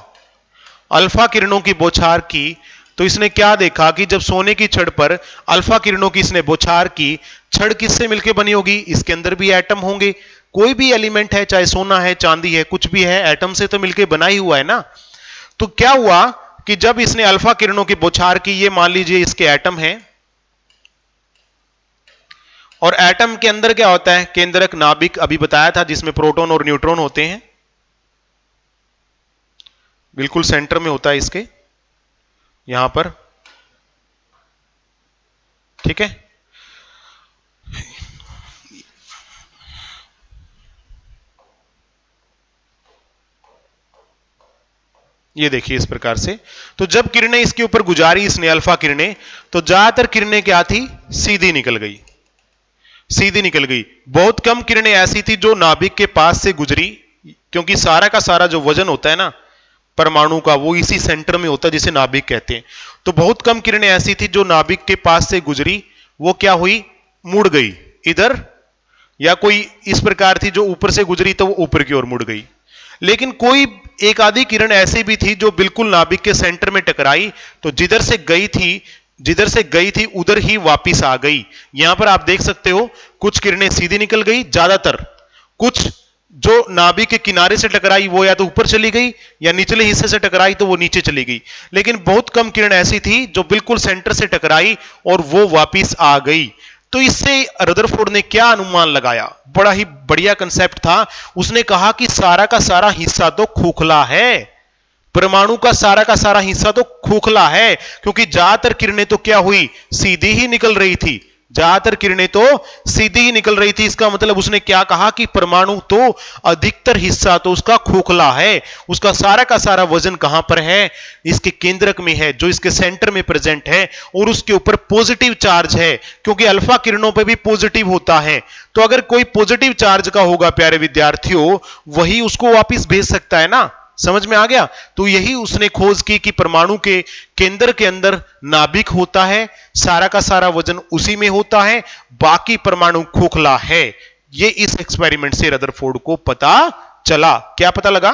अल्फा किरणों की बौछार की। तो इसने क्या देखा कि जब सोने की छड़ पर अल्फा किरणों की इसने बौछार की, छड़ किससे मिलकर बनी होगी? इसके अंदर भी एटम होंगे। कोई भी एलिमेंट है, चाहे सोना है, चांदी है, कुछ भी है, एटम से तो मिलकर बना ही हुआ है ना। तो क्या हुआ कि जब इसने अल्फा किरणों की बौछार की, ये मान लीजिए इसके एटम है, और एटम के अंदर क्या होता है? केंद्रक नाभिक अभी बताया था, जिसमें प्रोटॉन और न्यूट्रॉन होते हैं। बिल्कुल सेंटर में होता है इसके, यहां पर। ठीक है, ये देखिए इस प्रकार से। तो जब किरणें इसके ऊपर गुजारी, इसने अल्फा किरणें, तो ज्यादातर किरणें क्या थी? सीधी निकल गई, सीधी निकल गई। बहुत कम किरणें ऐसी थी जो नाभिक के पास से गुजरी, क्योंकि सारा का सारा जो वजन होता है ना परमाणु का, वो इसी सेंटर में होता है, जिसे नाभिक कहते हैं। तो बहुत कम किरणें ऐसी थी जो नाभिक के पास से गुजरी, वो क्या हुई? मुड़ गई इधर, या कोई इस प्रकार थी जो ऊपर से गुजरी तो वो ऊपर की ओर मुड़ गई। लेकिन कोई एक आधी किरण ऐसी भी थी जो बिल्कुल नाभिक के सेंटर में टकराई, तो जिधर से गई थी उधर ही वापिस आ गई। यहां पर आप देख सकते हो, कुछ किरणें सीधी निकल गई ज्यादातर, कुछ जो नाभिक के किनारे से टकराई वो या तो ऊपर चली गई, या निचले हिस्से से टकराई तो वो नीचे चली गई। लेकिन बहुत कम किरण ऐसी थी जो बिल्कुल सेंटर से टकराई और वो वापिस आ गई। तो इससे रदरफोर्ड ने क्या अनुमान लगाया? बड़ा ही बढ़िया कंसेप्ट था। उसने कहा कि सारा का सारा हिस्सा तो खोखला है, परमाणु का सारा हिस्सा तो खोखला है, क्योंकि ज्यादातर किरणें तो क्या हुई? सीधी ही निकल रही थी, ज्यादातर किरणें तो सीधी ही निकल रही थी। इसका मतलब उसने क्या कहा कि परमाणु तो अधिकतर हिस्सा तो उसका खोखला है, उसका सारा का सारा वजन कहां पर है? इसके केंद्रक में है, जो इसके सेंटर में प्रेजेंट है, और उसके ऊपर पॉजिटिव चार्ज है, क्योंकि अल्फा किरणों पर भी पॉजिटिव होता है। तो अगर कोई पॉजिटिव चार्ज का होगा प्यारे विद्यार्थियों, वही उसको वापिस भेज सकता है ना। समझ में आ गया? तो यही उसने खोज की कि परमाणु के केंद्र के अंदर नाभिक होता है, सारा का सारा वजन उसी में होता है, बाकी परमाणु खोखला है। ये इस एक्सपेरिमेंट से रदरफोर्ड को पता चला। क्या पता लगा?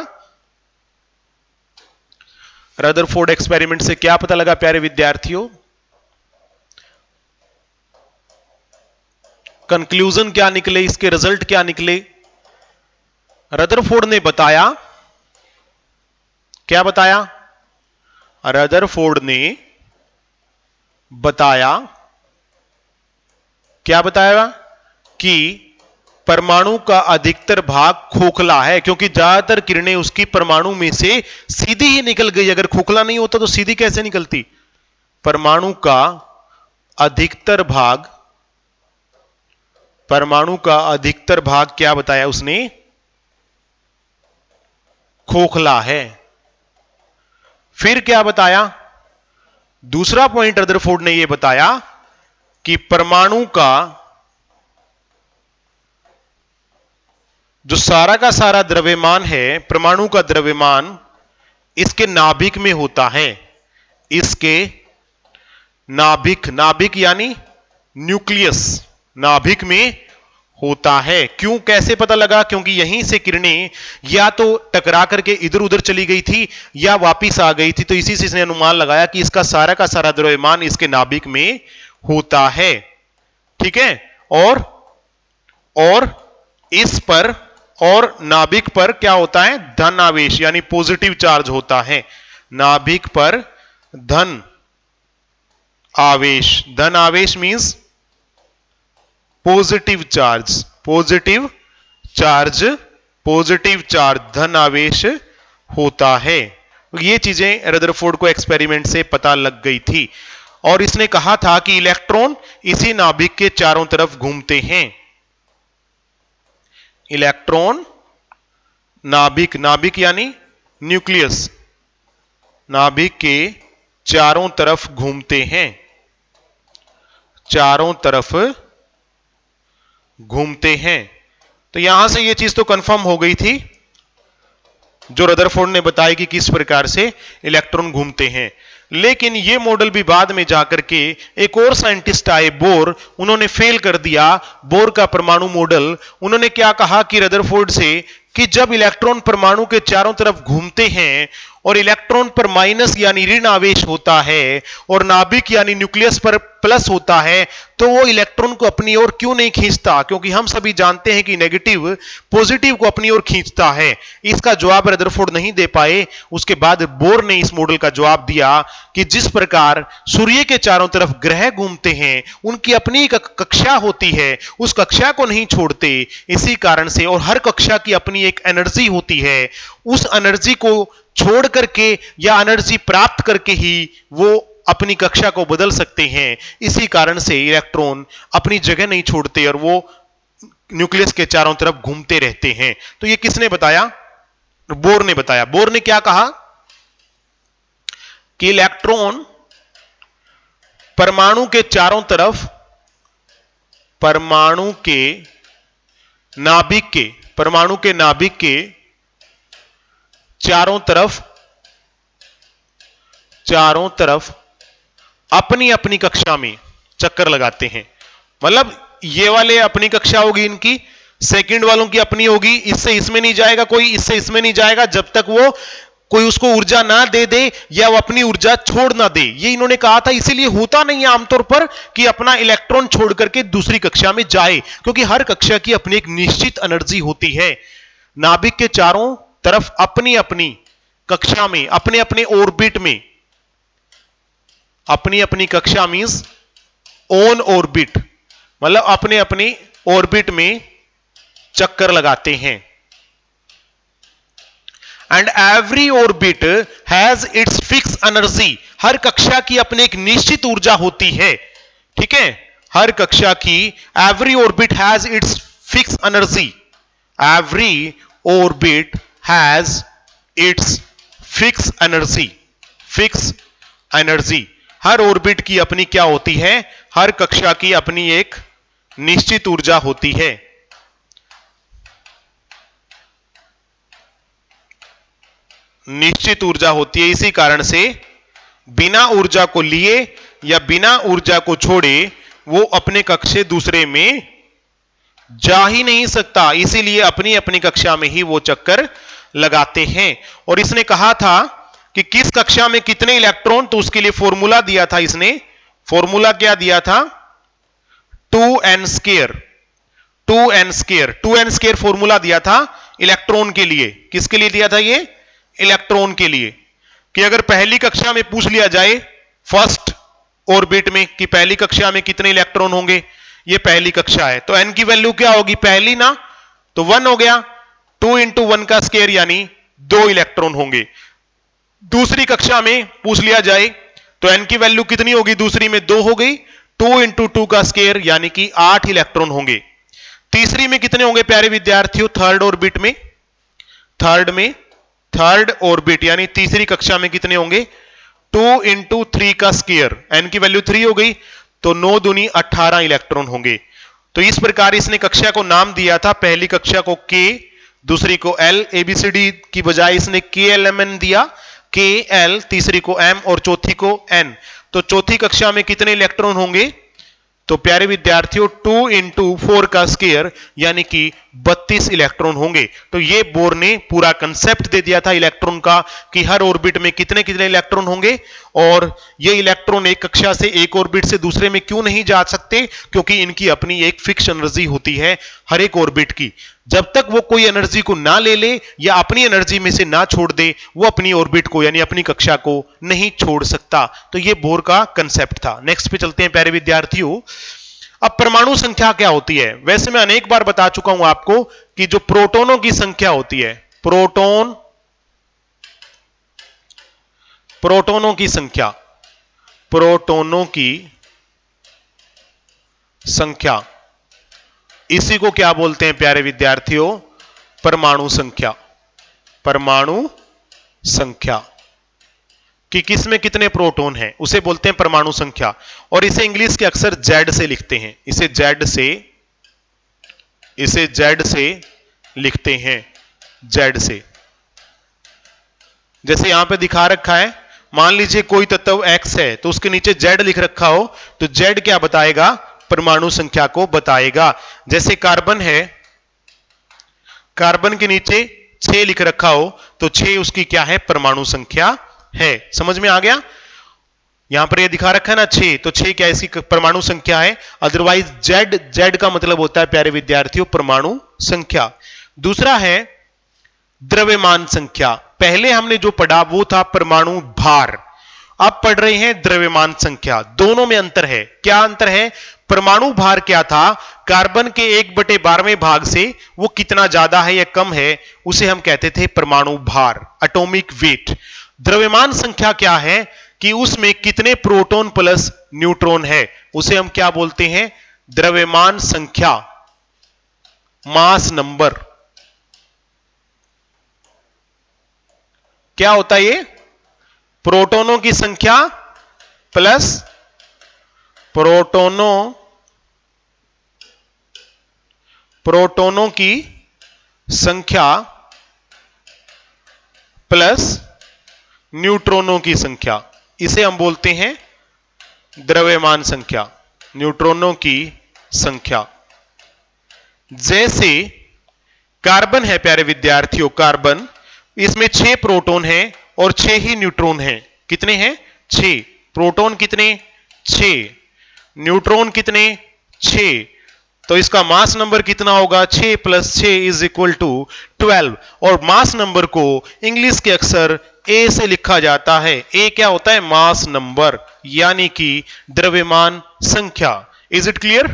रदरफोर्ड एक्सपेरिमेंट से क्या पता लगा प्यारे विद्यार्थियों? कंक्लूजन क्या निकले, इसके रिजल्ट क्या निकले? रदरफोर्ड ने बताया, क्या बताया? रदरफोर्ड ने बताया, क्या बताया? कि परमाणु का अधिकतर भाग खोखला है, क्योंकि ज्यादातर किरणें उसकी परमाणु में से सीधी ही निकल गई। अगर खोखला नहीं होता तो सीधी कैसे निकलती? परमाणु का अधिकतर भाग, परमाणु का अधिकतर भाग क्या बताया उसने? खोखला है। फिर क्या बताया? दूसरा पॉइंट रदरफोर्ड ने यह बताया कि परमाणु का जो सारा का सारा द्रव्यमान है, परमाणु का द्रव्यमान इसके नाभिक में होता है, इसके नाभिक, नाभिक यानी न्यूक्लियस, नाभिक में होता है। क्यों, कैसे पता लगा? क्योंकि यहीं से किरणें या तो टकरा करके इधर उधर चली गई थी या वापिस आ गई थी। तो इसी से इसने अनुमान लगाया कि इसका सारा का सारा द्रव्यमान इसके नाभिक में होता है। ठीक है, और इस पर और नाभिक पर क्या होता है? धन आवेश यानी पॉजिटिव चार्ज होता है। नाभिक पर धन आवेश, धन आवेश means positive charge, positive charge positive charge धन आवेश होता है। ये चीजें रदरफोर्ड को एक्सपेरिमेंट से पता लग गई थी और इसने कहा था कि इलेक्ट्रॉन इसी नाभिक के चारों तरफ घूमते हैं। इलेक्ट्रॉन नाभिक, नाभिक यानी न्यूक्लियस, नाभिक के चारों तरफ घूमते हैं, चारों तरफ घूमते हैं। तो यहां से यह चीज तो कंफर्म हो गई थी जो रदरफोर्ड ने बताया कि किस प्रकार से इलेक्ट्रॉन घूमते हैं। लेकिन यह मॉडल भी बाद में जाकर के एक और साइंटिस्ट आए बोर, उन्होंने फेल कर दिया बोर का परमाणु मॉडल। उन्होंने क्या कहा कि रदरफोर्ड से कि जब इलेक्ट्रॉन परमाणु के चारों तरफ घूमते हैं और इलेक्ट्रॉन पर माइनस यानी ऋण आवेश होता है और नाभिक यानी न्यूक्लियस पर प्लस होता है, तो वो इलेक्ट्रॉन को अपनी ओर क्यों नहीं खींचता? क्योंकि हम सभी जानते हैं कि नेगेटिव पॉजिटिव को अपनी ओर खींचता है। इसका जवाब रदरफोर्ड नहीं दे पाए। उसके बाद बोर ने इस मॉडल का जवाब दिया कि जिस प्रकार सूर्य के चारों तरफ ग्रह घूमते हैं, उनकी अपनी एक कक्षा होती है, उस कक्षा को नहीं छोड़ते। इसी कारण से, और हर कक्षा की अपनी एक एनर्जी होती है, उस एनर्जी को छोड़ करके या एनर्जी प्राप्त करके ही वो अपनी कक्षा को बदल सकते हैं। इसी कारण से इलेक्ट्रॉन अपनी जगह नहीं छोड़ते और वो न्यूक्लियस के चारों तरफ घूमते रहते हैं। तो ये किसने बताया? बोर ने बताया। बोर ने क्या कहा कि इलेक्ट्रॉन परमाणु के चारों तरफ, परमाणु के नाभिक के, परमाणु के नाभिक के चारों तरफ अपनी अपनी कक्षा में चक्कर लगाते हैं। मतलब ये वाले अपनी कक्षा होगी इनकी, सेकंड वालों की अपनी होगी, इससे इसमें नहीं जाएगा कोई, इससे इसमें नहीं जाएगा जब तक वो कोई उसको ऊर्जा ना दे दे या वो अपनी ऊर्जा छोड़ ना दे। ये इन्होंने कहा था। इसीलिए होता नहीं है आमतौर पर कि अपना इलेक्ट्रॉन छोड़ करके दूसरी कक्षा में जाए, क्योंकि हर कक्षा की अपनी एक निश्चित एनर्जी होती है। नाभिक के चारों तरफ अपनी अपनी कक्षा में, अपने अपने ऑर्बिट में, अपनी अपनी कक्षा मींस ऑन ऑर्बिट, मतलब अपने अपने ऑर्बिट में चक्कर लगाते हैं। And every orbit has its fix energy, हर कक्षा की अपनी एक निश्चित ऊर्जा होती है। ठीक है, हर कक्षा की, every orbit has its fix energy, every orbit has its fix energy, fix energy. Her orbit की अपनी क्या होती है? हर कक्षा की अपनी एक निश्चित ऊर्जा होती है। निश्चित ऊर्जा होती है। इसी कारण से बिना ऊर्जा को लिए या बिना ऊर्जा को छोड़े वो अपने कक्षा दूसरे में जा ही नहीं सकता। इसीलिए अपनी अपनी कक्षा में ही वो चक्कर लगाते हैं। और इसने कहा था कि किस कक्षा में कितने इलेक्ट्रॉन, तो उसके लिए फॉर्मूला दिया था इसने। फॉर्मूला क्या दिया था? 2n square, 2n square, 2n square formula दिया था इलेक्ट्रॉन के लिए। किसके लिए दिया था ये? इलेक्ट्रॉन के लिए। कि अगर पहली कक्षा में पूछ लिया जाए फर्स्ट ऑर्बिट में कि पहली कक्षा में कितने इलेक्ट्रॉन होंगे, ये पहली कक्षा है, तो n की वैल्यू क्या होगी? पहली ना, तो 1 हो गया। 2 इंटू 1 का स्क्वायर यानी 2 इलेक्ट्रॉन होंगे। दूसरी कक्षा में पूछ लिया जाए तो n की वैल्यू कितनी होगी? दूसरी में 2 हो गई। 2 इंटू 2 का स्क्वायर यानी कि 8 इलेक्ट्रॉन होंगे। तीसरी में कितने होंगे प्यारे विद्यार्थियों? थर्ड ऑर्बिट में, थर्ड ऑर्बिट यानी तीसरी कक्षा में कितने होंगे? 2 इंटू 3 का स्क्वायर, n की वैल्यू 3 हो गई, तो 9 दूनी 18 इलेक्ट्रॉन होंगे। तो इस प्रकार इसने कक्षा को नाम दिया था। पहली कक्षा को K, दूसरी को L, ABCD की बजाय इसने KLMN दिया, KL, तीसरी को M और चौथी को N। तो चौथी कक्षा में कितने इलेक्ट्रॉन होंगे? तो प्यारे विद्यार्थियों 2 इंटू 4 का स्क्वायर यानी कि 32 इलेक्ट्रॉन होंगे। तो ये बोर ने पूरा कंसेप्ट दे दिया था इलेक्ट्रॉन का कि हर ऑर्बिट में कितने कितने इलेक्ट्रॉन होंगे। और ये इलेक्ट्रॉन एक कक्षा से एक ऑर्बिट से दूसरे में क्यों नहीं जा सकते? क्योंकि इनकी अपनी एक फिक्स एनर्जी होती है हर एक ऑर्बिट की। जब तक वो कोई एनर्जी को ना ले ले या अपनी एनर्जी में से ना छोड़ दे, वो अपनी ऑर्बिट को यानी अपनी कक्षा को नहीं छोड़ सकता। तो ये बोर का कंसेप्ट था। नेक्स्ट पे चलते हैं प्यारे विद्यार्थियों। अब परमाणु संख्या क्या होती है? वैसे मैं अनेक बार बता चुका हूं आपको कि जो प्रोटोनों की संख्या होती है, प्रोटोनों की संख्या, इसी को क्या बोलते हैं प्यारे विद्यार्थियों? परमाणु संख्या कि किसमें कितने प्रोटॉन हैं, उसे बोलते हैं परमाणु संख्या। और इसे इंग्लिश के अक्सर जेड से लिखते हैं, इसे जेड से लिखते हैं, जेड से। जैसे यहां पे दिखा रखा है, मान लीजिए कोई तत्व एक्स है तो उसके नीचे जेड लिख रखा हो, तो जेड क्या बताएगा? परमाणु संख्या को बताएगा। जैसे कार्बन है, कार्बन के नीचे 6 लिख रखा हो तो 6 उसकी क्या है? परमाणु संख्या है। समझ में आ गया? यहां पर ये दिखा रखा है ना 6, तो 6 क्या इसकी परमाणु संख्या है। अदरवाइज जेड का मतलब होता है प्यारे विद्यार्थियों परमाणु संख्या। दूसरा है द्रव्यमान संख्या। पहले हमने जो पढ़ा वो था परमाणु भार, अब पढ़ रहे हैं द्रव्यमान संख्या। दोनों में अंतर है। क्या अंतर है? परमाणु भार क्या था? कार्बन के 1/12वें भाग से वो कितना ज्यादा है या कम है, उसे हम कहते थे परमाणु भार, एटॉमिक वेट। द्रव्यमान संख्या क्या है? कि उसमें कितने प्रोटॉन प्लस न्यूट्रॉन है, उसे हम क्या बोलते हैं? द्रव्यमान संख्या, मास नंबर। क्या होता है ये? प्रोटॉनों की संख्या प्लस प्रोटोनों की संख्या प्लस न्यूट्रॉनों की संख्या, इसे हम बोलते हैं द्रव्यमान संख्या, न्यूट्रॉनों की संख्या। जैसे कार्बन है प्यारे विद्यार्थियों, कार्बन, इसमें 6 प्रोटॉन हैं और 6 ही न्यूट्रॉन हैं। कितने हैं? 6। प्रोटॉन कितने? 6। न्यूट्रॉन कितने? 6। तो इसका मास नंबर कितना होगा? 6 + 6 = 12। और मास नंबर को इंग्लिश के अक्षर ए से लिखा जाता है। ए क्या होता है? मास नंबर, यानी कि द्रव्यमान संख्या। Is it clear?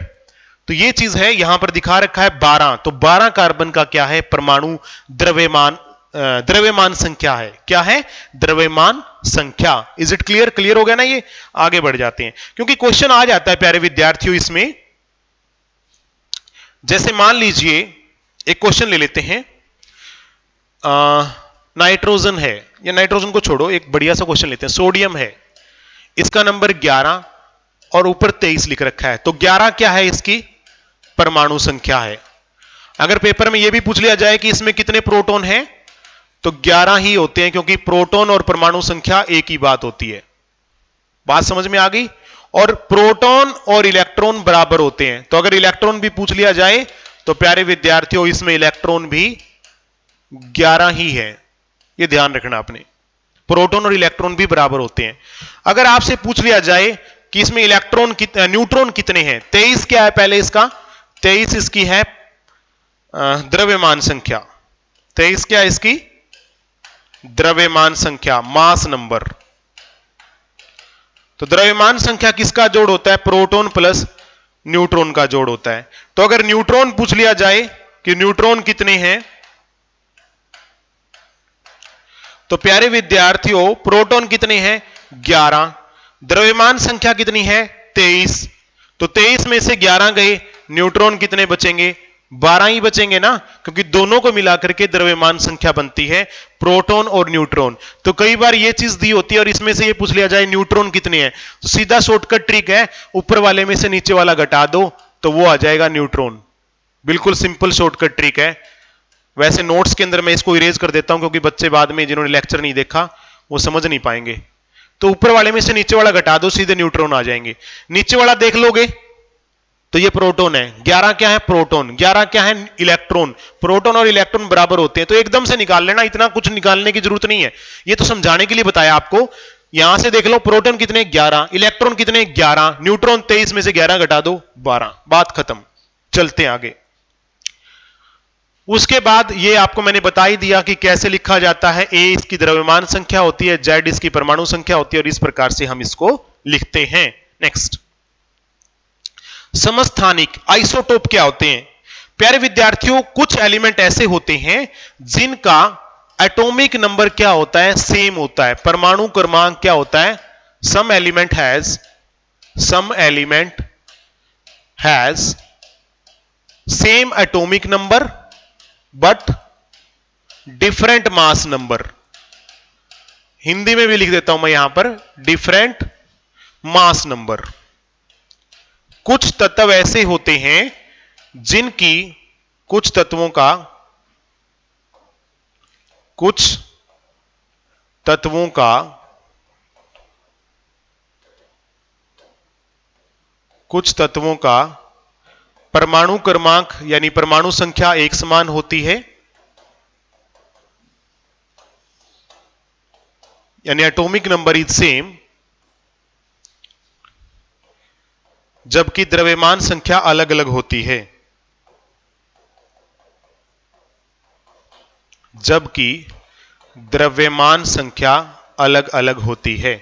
तो ये चीज है, यहां पर दिखा रखा है 12, तो 12 कार्बन का क्या है? परमाणु द्रव्यमान संख्या है। क्या है? द्रव्यमान संख्या। Is it clear? क्लियर हो गया ना? ये आगे बढ़ जाते हैं, क्योंकि क्वेश्चन आ जाता है प्यारे विद्यार्थियों इसमें। जैसे मान लीजिए एक क्वेश्चन ले लेते हैं, नाइट्रोजन है, या नाइट्रोजन को छोड़ो, एक बढ़िया सा क्वेश्चन लेते हैं। सोडियम है, इसका नंबर 11 और ऊपर 23 लिख रखा है, तो 11 क्या है? इसकी परमाणु संख्या है। अगर पेपर में यह भी पूछ लिया जाए कि इसमें कितने प्रोटॉन हैं, तो 11 ही होते हैं, क्योंकि प्रोटॉन और परमाणु संख्या एक ही बात होती है। बात समझ में आ गई? और प्रोटॉन और इलेक्ट्रॉन बराबर होते हैं, तो अगर इलेक्ट्रॉन भी पूछ लिया जाए तो प्यारे विद्यार्थियों इसमें इलेक्ट्रॉन भी 11 ही है। यह ध्यान रखना आपने, प्रोटॉन और इलेक्ट्रॉन भी बराबर होते हैं। अगर आपसे पूछ लिया जाए कि इसमें न्यूट्रॉन कितने हैं, 23 क्या है? पहले इसका 23 इसकी है द्रव्यमान संख्या। 23 क्या है इसकी? द्रव्यमान संख्या, मास नंबर। तो द्रव्यमान संख्या किसका जोड़ होता है? प्रोटॉन प्लस न्यूट्रॉन का जोड़ होता है। तो अगर न्यूट्रॉन पूछ लिया जाए कि न्यूट्रॉन कितने हैं, तो प्यारे विद्यार्थियों प्रोटॉन कितने हैं? 11। द्रव्यमान संख्या कितनी है? 23। तो 23 में से 11 गए, न्यूट्रॉन कितने बचेंगे? 12 ही बचेंगे ना, क्योंकि दोनों को मिलाकर के द्रव्यमान संख्या बनती है, प्रोटॉन और न्यूट्रॉन। तो कई बार यह चीज दी होती है और इसमें से यह पूछ लिया जाए न्यूट्रॉन कितने हैं, तो सीधा शॉर्टकट ट्रिक है, ऊपर वाले में से नीचे वाला घटा दो तो वो आ जाएगा न्यूट्रॉन। बिल्कुल सिंपल शॉर्टकट ट्रिक है। वैसे नोट्स के अंदर मैं इसको इरेज कर देता हूं, क्योंकि बच्चे बाद में जिन्होंने लेक्चर नहीं देखा वो समझ नहीं पाएंगे। तो ऊपर वाले में से नीचे वाला घटा दो, सीधे न्यूट्रॉन आ जाएंगे। नीचे वाला देख लोगे तो ये प्रोटॉन है। 11 क्या है? प्रोटॉन। 11 क्या है? इलेक्ट्रॉन। प्रोटॉन और इलेक्ट्रॉन बराबर होते हैं, तो एकदम से निकाल लेना, इतना कुछ निकालने की जरूरत नहीं है, ये तो समझाने के लिए बताया आपको। यहां से देख लो, प्रोटॉन कितने? 11। इलेक्ट्रॉन कितने? 11। न्यूट्रॉन 23 में से 11 घटा दो, 12। बात खत्म। चलते हैं आगे। उसके बाद ये आपको मैंने बता ही दिया कि कैसे लिखा जाता है। ए इसकी द्रव्यमान संख्या होती है, जेड इसकी परमाणु संख्या होती है, और इस प्रकार से हम इसको लिखते हैं। नेक्स्ट, समस्थानिक आइसोटोप क्या होते हैं? प्यारे विद्यार्थियों, कुछ एलिमेंट ऐसे होते हैं जिनका एटॉमिक नंबर क्या होता है? सेम होता है। परमाणु क्रमांक क्या होता है? Some element has same atomic number but different mass number. Hindi में भी लिख देता हूं मैं यहां पर, डिफरेंट मास नंबर। कुछ तत्व ऐसे होते हैं जिनकी कुछ तत्वों का परमाणु क्रमांक यानी परमाणु संख्या एक समान होती है, यानी एटॉमिक नंबर इज सेम, जबकि द्रव्यमान संख्या अलग अलग होती है। जबकि द्रव्यमान संख्या अलग अलग होती है।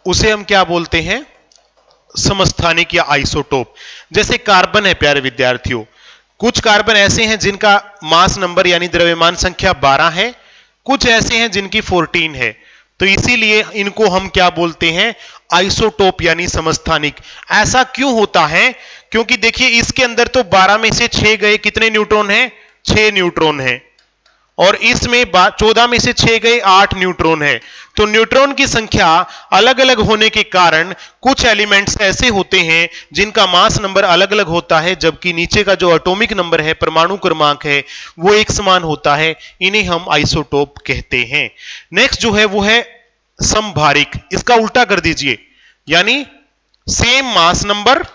उसे हम क्या बोलते हैं? समस्थानिक या आइसोटोप। जैसे कार्बन है प्यारे विद्यार्थियों, कुछ कार्बन ऐसे हैं जिनका मास नंबर यानी द्रव्यमान संख्या 12 है, कुछ ऐसे हैं जिनकी 14 है। तो इसीलिए इनको हम क्या बोलते हैं? आइसोटोप यानी समस्थानिक। ऐसा क्यों होता है? क्योंकि देखिए इसके अंदर तो 12 में से 6 गए, कितने न्यूट्रॉन हैं? 6 न्यूट्रॉन हैं। और इसमें 14 में से 6 गए, 8 न्यूट्रॉन है। तो न्यूट्रॉन की संख्या अलग अलग होने के कारण कुछ एलिमेंट्स ऐसे होते हैं जिनका मास नंबर अलग अलग होता है, जबकि नीचे का जो एटॉमिक नंबर है, परमाणु क्रमांक है, वो एक समान होता है। इन्हें हम आइसोटोप कहते हैं। नेक्स्ट जो है वो है समभारिक। इसका उल्टा कर दीजिए, यानी सेम मास नंबर,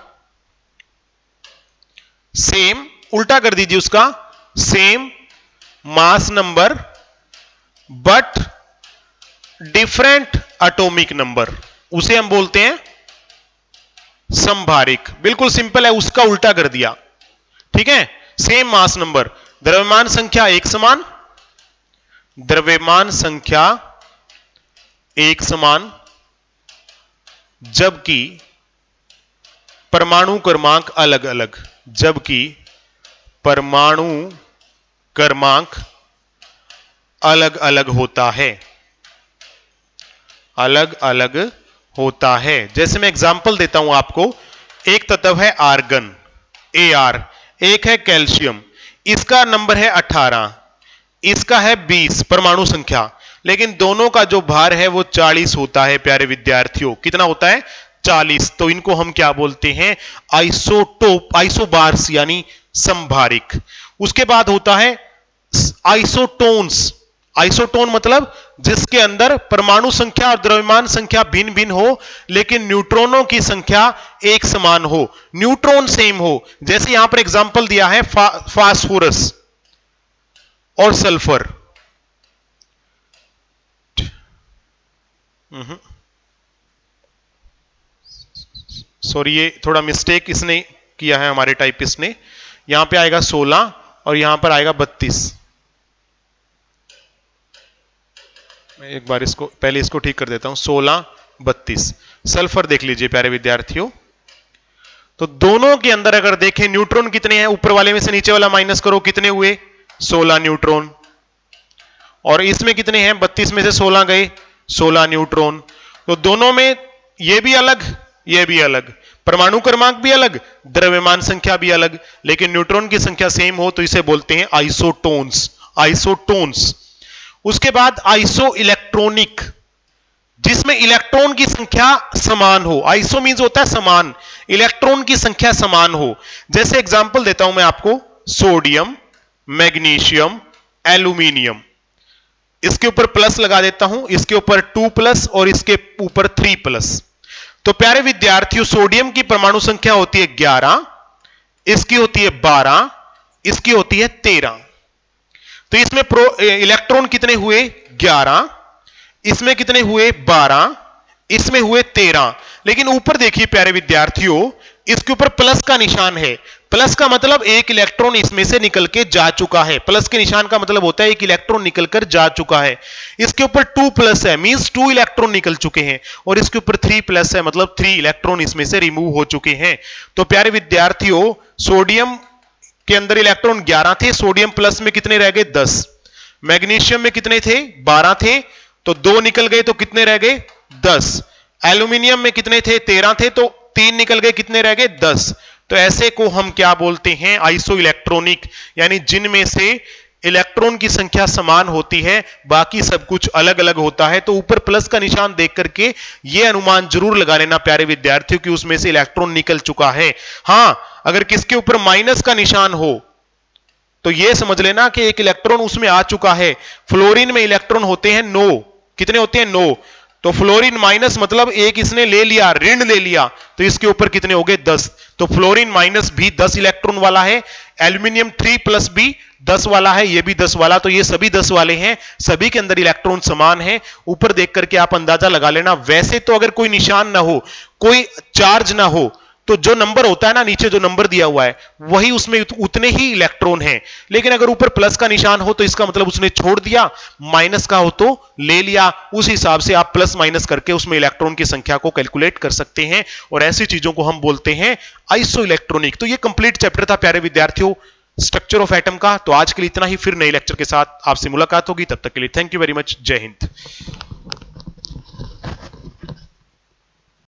सेम उल्टा कर दीजिए उसका, same mass number but different atomic number, उसे हम बोलते हैं समभारिक। बिल्कुल सिंपल है, उसका उल्टा कर दिया। ठीक है, सेम मास नंबर, द्रव्यमान संख्या एक समान, द्रव्यमान संख्या एक समान, जबकि परमाणु क्रमांक अलग अलग, जबकि परमाणु क्रमांक अलग अलग होता है, अलग अलग होता है। जैसे मैं एग्जांपल देता हूं आपको, एक तत्व है आर्गन, Ar, एक है कैल्शियम, इसका नंबर है 18, इसका है 20 परमाणु संख्या, लेकिन दोनों का जो भार है वो 40 होता है प्यारे विद्यार्थियों। कितना होता है? 40। तो इनको हम क्या बोलते हैं? आइसोटोप, आइसोबार्स यानी समभारिक। उसके बाद होता है आइसोटोन्स। आइसोटोन मतलब जिसके अंदर परमाणु संख्या और द्रव्यमान संख्या भिन्न भिन्न हो, लेकिन न्यूट्रॉनों की संख्या एक समान हो, न्यूट्रॉन सेम हो। जैसे यहां पर एग्जांपल दिया है फास्फोरस और सल्फर। सॉरी, ये थोड़ा मिस्टेक इसने किया है, हमारे टाइपिस्ट ने। यहां पे आएगा 16 और यहां पर आएगा 32। मैं एक बार इसको पहले इसको ठीक कर देता हूं, 16 32। सल्फर देख लीजिए प्यारे विद्यार्थियों, तो दोनों के अंदर अगर देखें न्यूट्रॉन कितने हैं, ऊपर वाले में से नीचे वाला माइनस करो, कितने हुए? 16 न्यूट्रॉन। और इसमें कितने हैं? 32 में से 16 गए, 16 न्यूट्रॉन। तो दोनों में ये भी अलग, ये भी अलग, परमाणु क्रमांक भी अलग, द्रव्यमान संख्या भी अलग, लेकिन न्यूट्रॉन की संख्या सेम हो तो इसे बोलते हैं आइसोटोन्स, आइसोटोन्स। उसके बाद आइसो इलेक्ट्रॉनिक, जिसमें इलेक्ट्रॉन की संख्या समान हो। आइसो मींस होता है समान, इलेक्ट्रॉन की संख्या समान हो। जैसे एग्जांपल देता हूं मैं आपको, सोडियम, मैग्नीशियम, एल्यूमिनियम। इसके ऊपर प्लस लगा देता हूं, इसके ऊपर 2+ और इसके ऊपर 3+। तो प्यारे विद्यार्थियों, सोडियम की परमाणु संख्या होती है 11, इसकी होती है 12, इसकी होती है 13। तो इसमें इलेक्ट्रॉन कितने हुए? 11, इसमें कितने हुए? 12, इसमें हुए 13। लेकिन ऊपर देखिए प्यारे विद्यार्थियों, इसके ऊपर प्लस का निशान है। प्लस का मतलब एक इलेक्ट्रॉन इसमें से निकल के जा चुका है। प्लस के निशान का मतलब होता है एक इलेक्ट्रॉन निकल कर जा चुका है। इसके ऊपर 2 प्लस है, मींस 2 इलेक्ट्रॉन निकल चुके हैं, और इसके ऊपर 3 प्लस है, मतलब 3 इलेक्ट्रॉन इसमें से रिमूव हो चुके हैं। तो प्यारे विद्यार्थियों, सोडियम के अंदर इलेक्ट्रॉन 11 थे, सोडियम प्लस में कितने रह गए 10। मैग्नीशियम में कितने थे 12 थे, तो 2 निकल गए, तो कितने रह गए 10। एल्यूमिनियम में कितने थे 13 थे, तो 3 निकल गए, कितने रह गए 10। तो ऐसे को हम क्या बोलते हैं आइसो इलेक्ट्रॉनिक, यानी जिनमें से इलेक्ट्रॉन की संख्या समान होती है, बाकी सब कुछ अलग अलग होता है। तो ऊपर प्लस का निशान देख करके यह अनुमान जरूर लगा लेना प्यारे विद्यार्थियों कि उसमें से इलेक्ट्रॉन निकल चुका है। हां, अगर किसके ऊपर माइनस का निशान हो तो यह समझ लेना कि एक इलेक्ट्रॉन उसमें आ चुका है। फ्लोरीन में इलेक्ट्रॉन होते हैं 9, कितने होते हैं 9, तो फ्लोरीन माइनस मतलब एक इसने ले लिया, ऋण ले लिया, तो इसके ऊपर कितने हो गए 10। तो फ्लोरीन माइनस भी 10 इलेक्ट्रॉन वाला है, एल्यूमिनियम 3 प्लस भी 10 वाला है, ये भी 10 वाला, तो ये सभी 10 वाले हैं, सभी के अंदर इलेक्ट्रॉन समान है। ऊपर देख करके आप अंदाजा लगा लेना। वैसे तो अगर कोई निशान ना हो, कोई चार्ज ना हो, तो जो नंबर होता है ना, नीचे जो नंबर दिया हुआ है वही उसमें उतने ही इलेक्ट्रॉन हैं। लेकिन अगर ऊपर प्लस का निशान हो तो इसका मतलब उसने छोड़ दिया, माइनस का हो तो ले लिया। उस हिसाब से आप प्लस माइनस करके उसमें इलेक्ट्रॉन की संख्या को कैलकुलेट कर सकते हैं, और ऐसी चीजों को हम बोलते हैं आइसो इलेक्ट्रॉनिक। तो ये कंप्लीट चैप्टर था प्यारे विद्यार्थियों स्ट्रक्चर ऑफ एटम का। तो आज के लिए इतना ही, फिर नए लेक्चर के साथ आपसे मुलाकात होगी। तब तक के लिए थैंक यू वेरी मच। जय हिंद।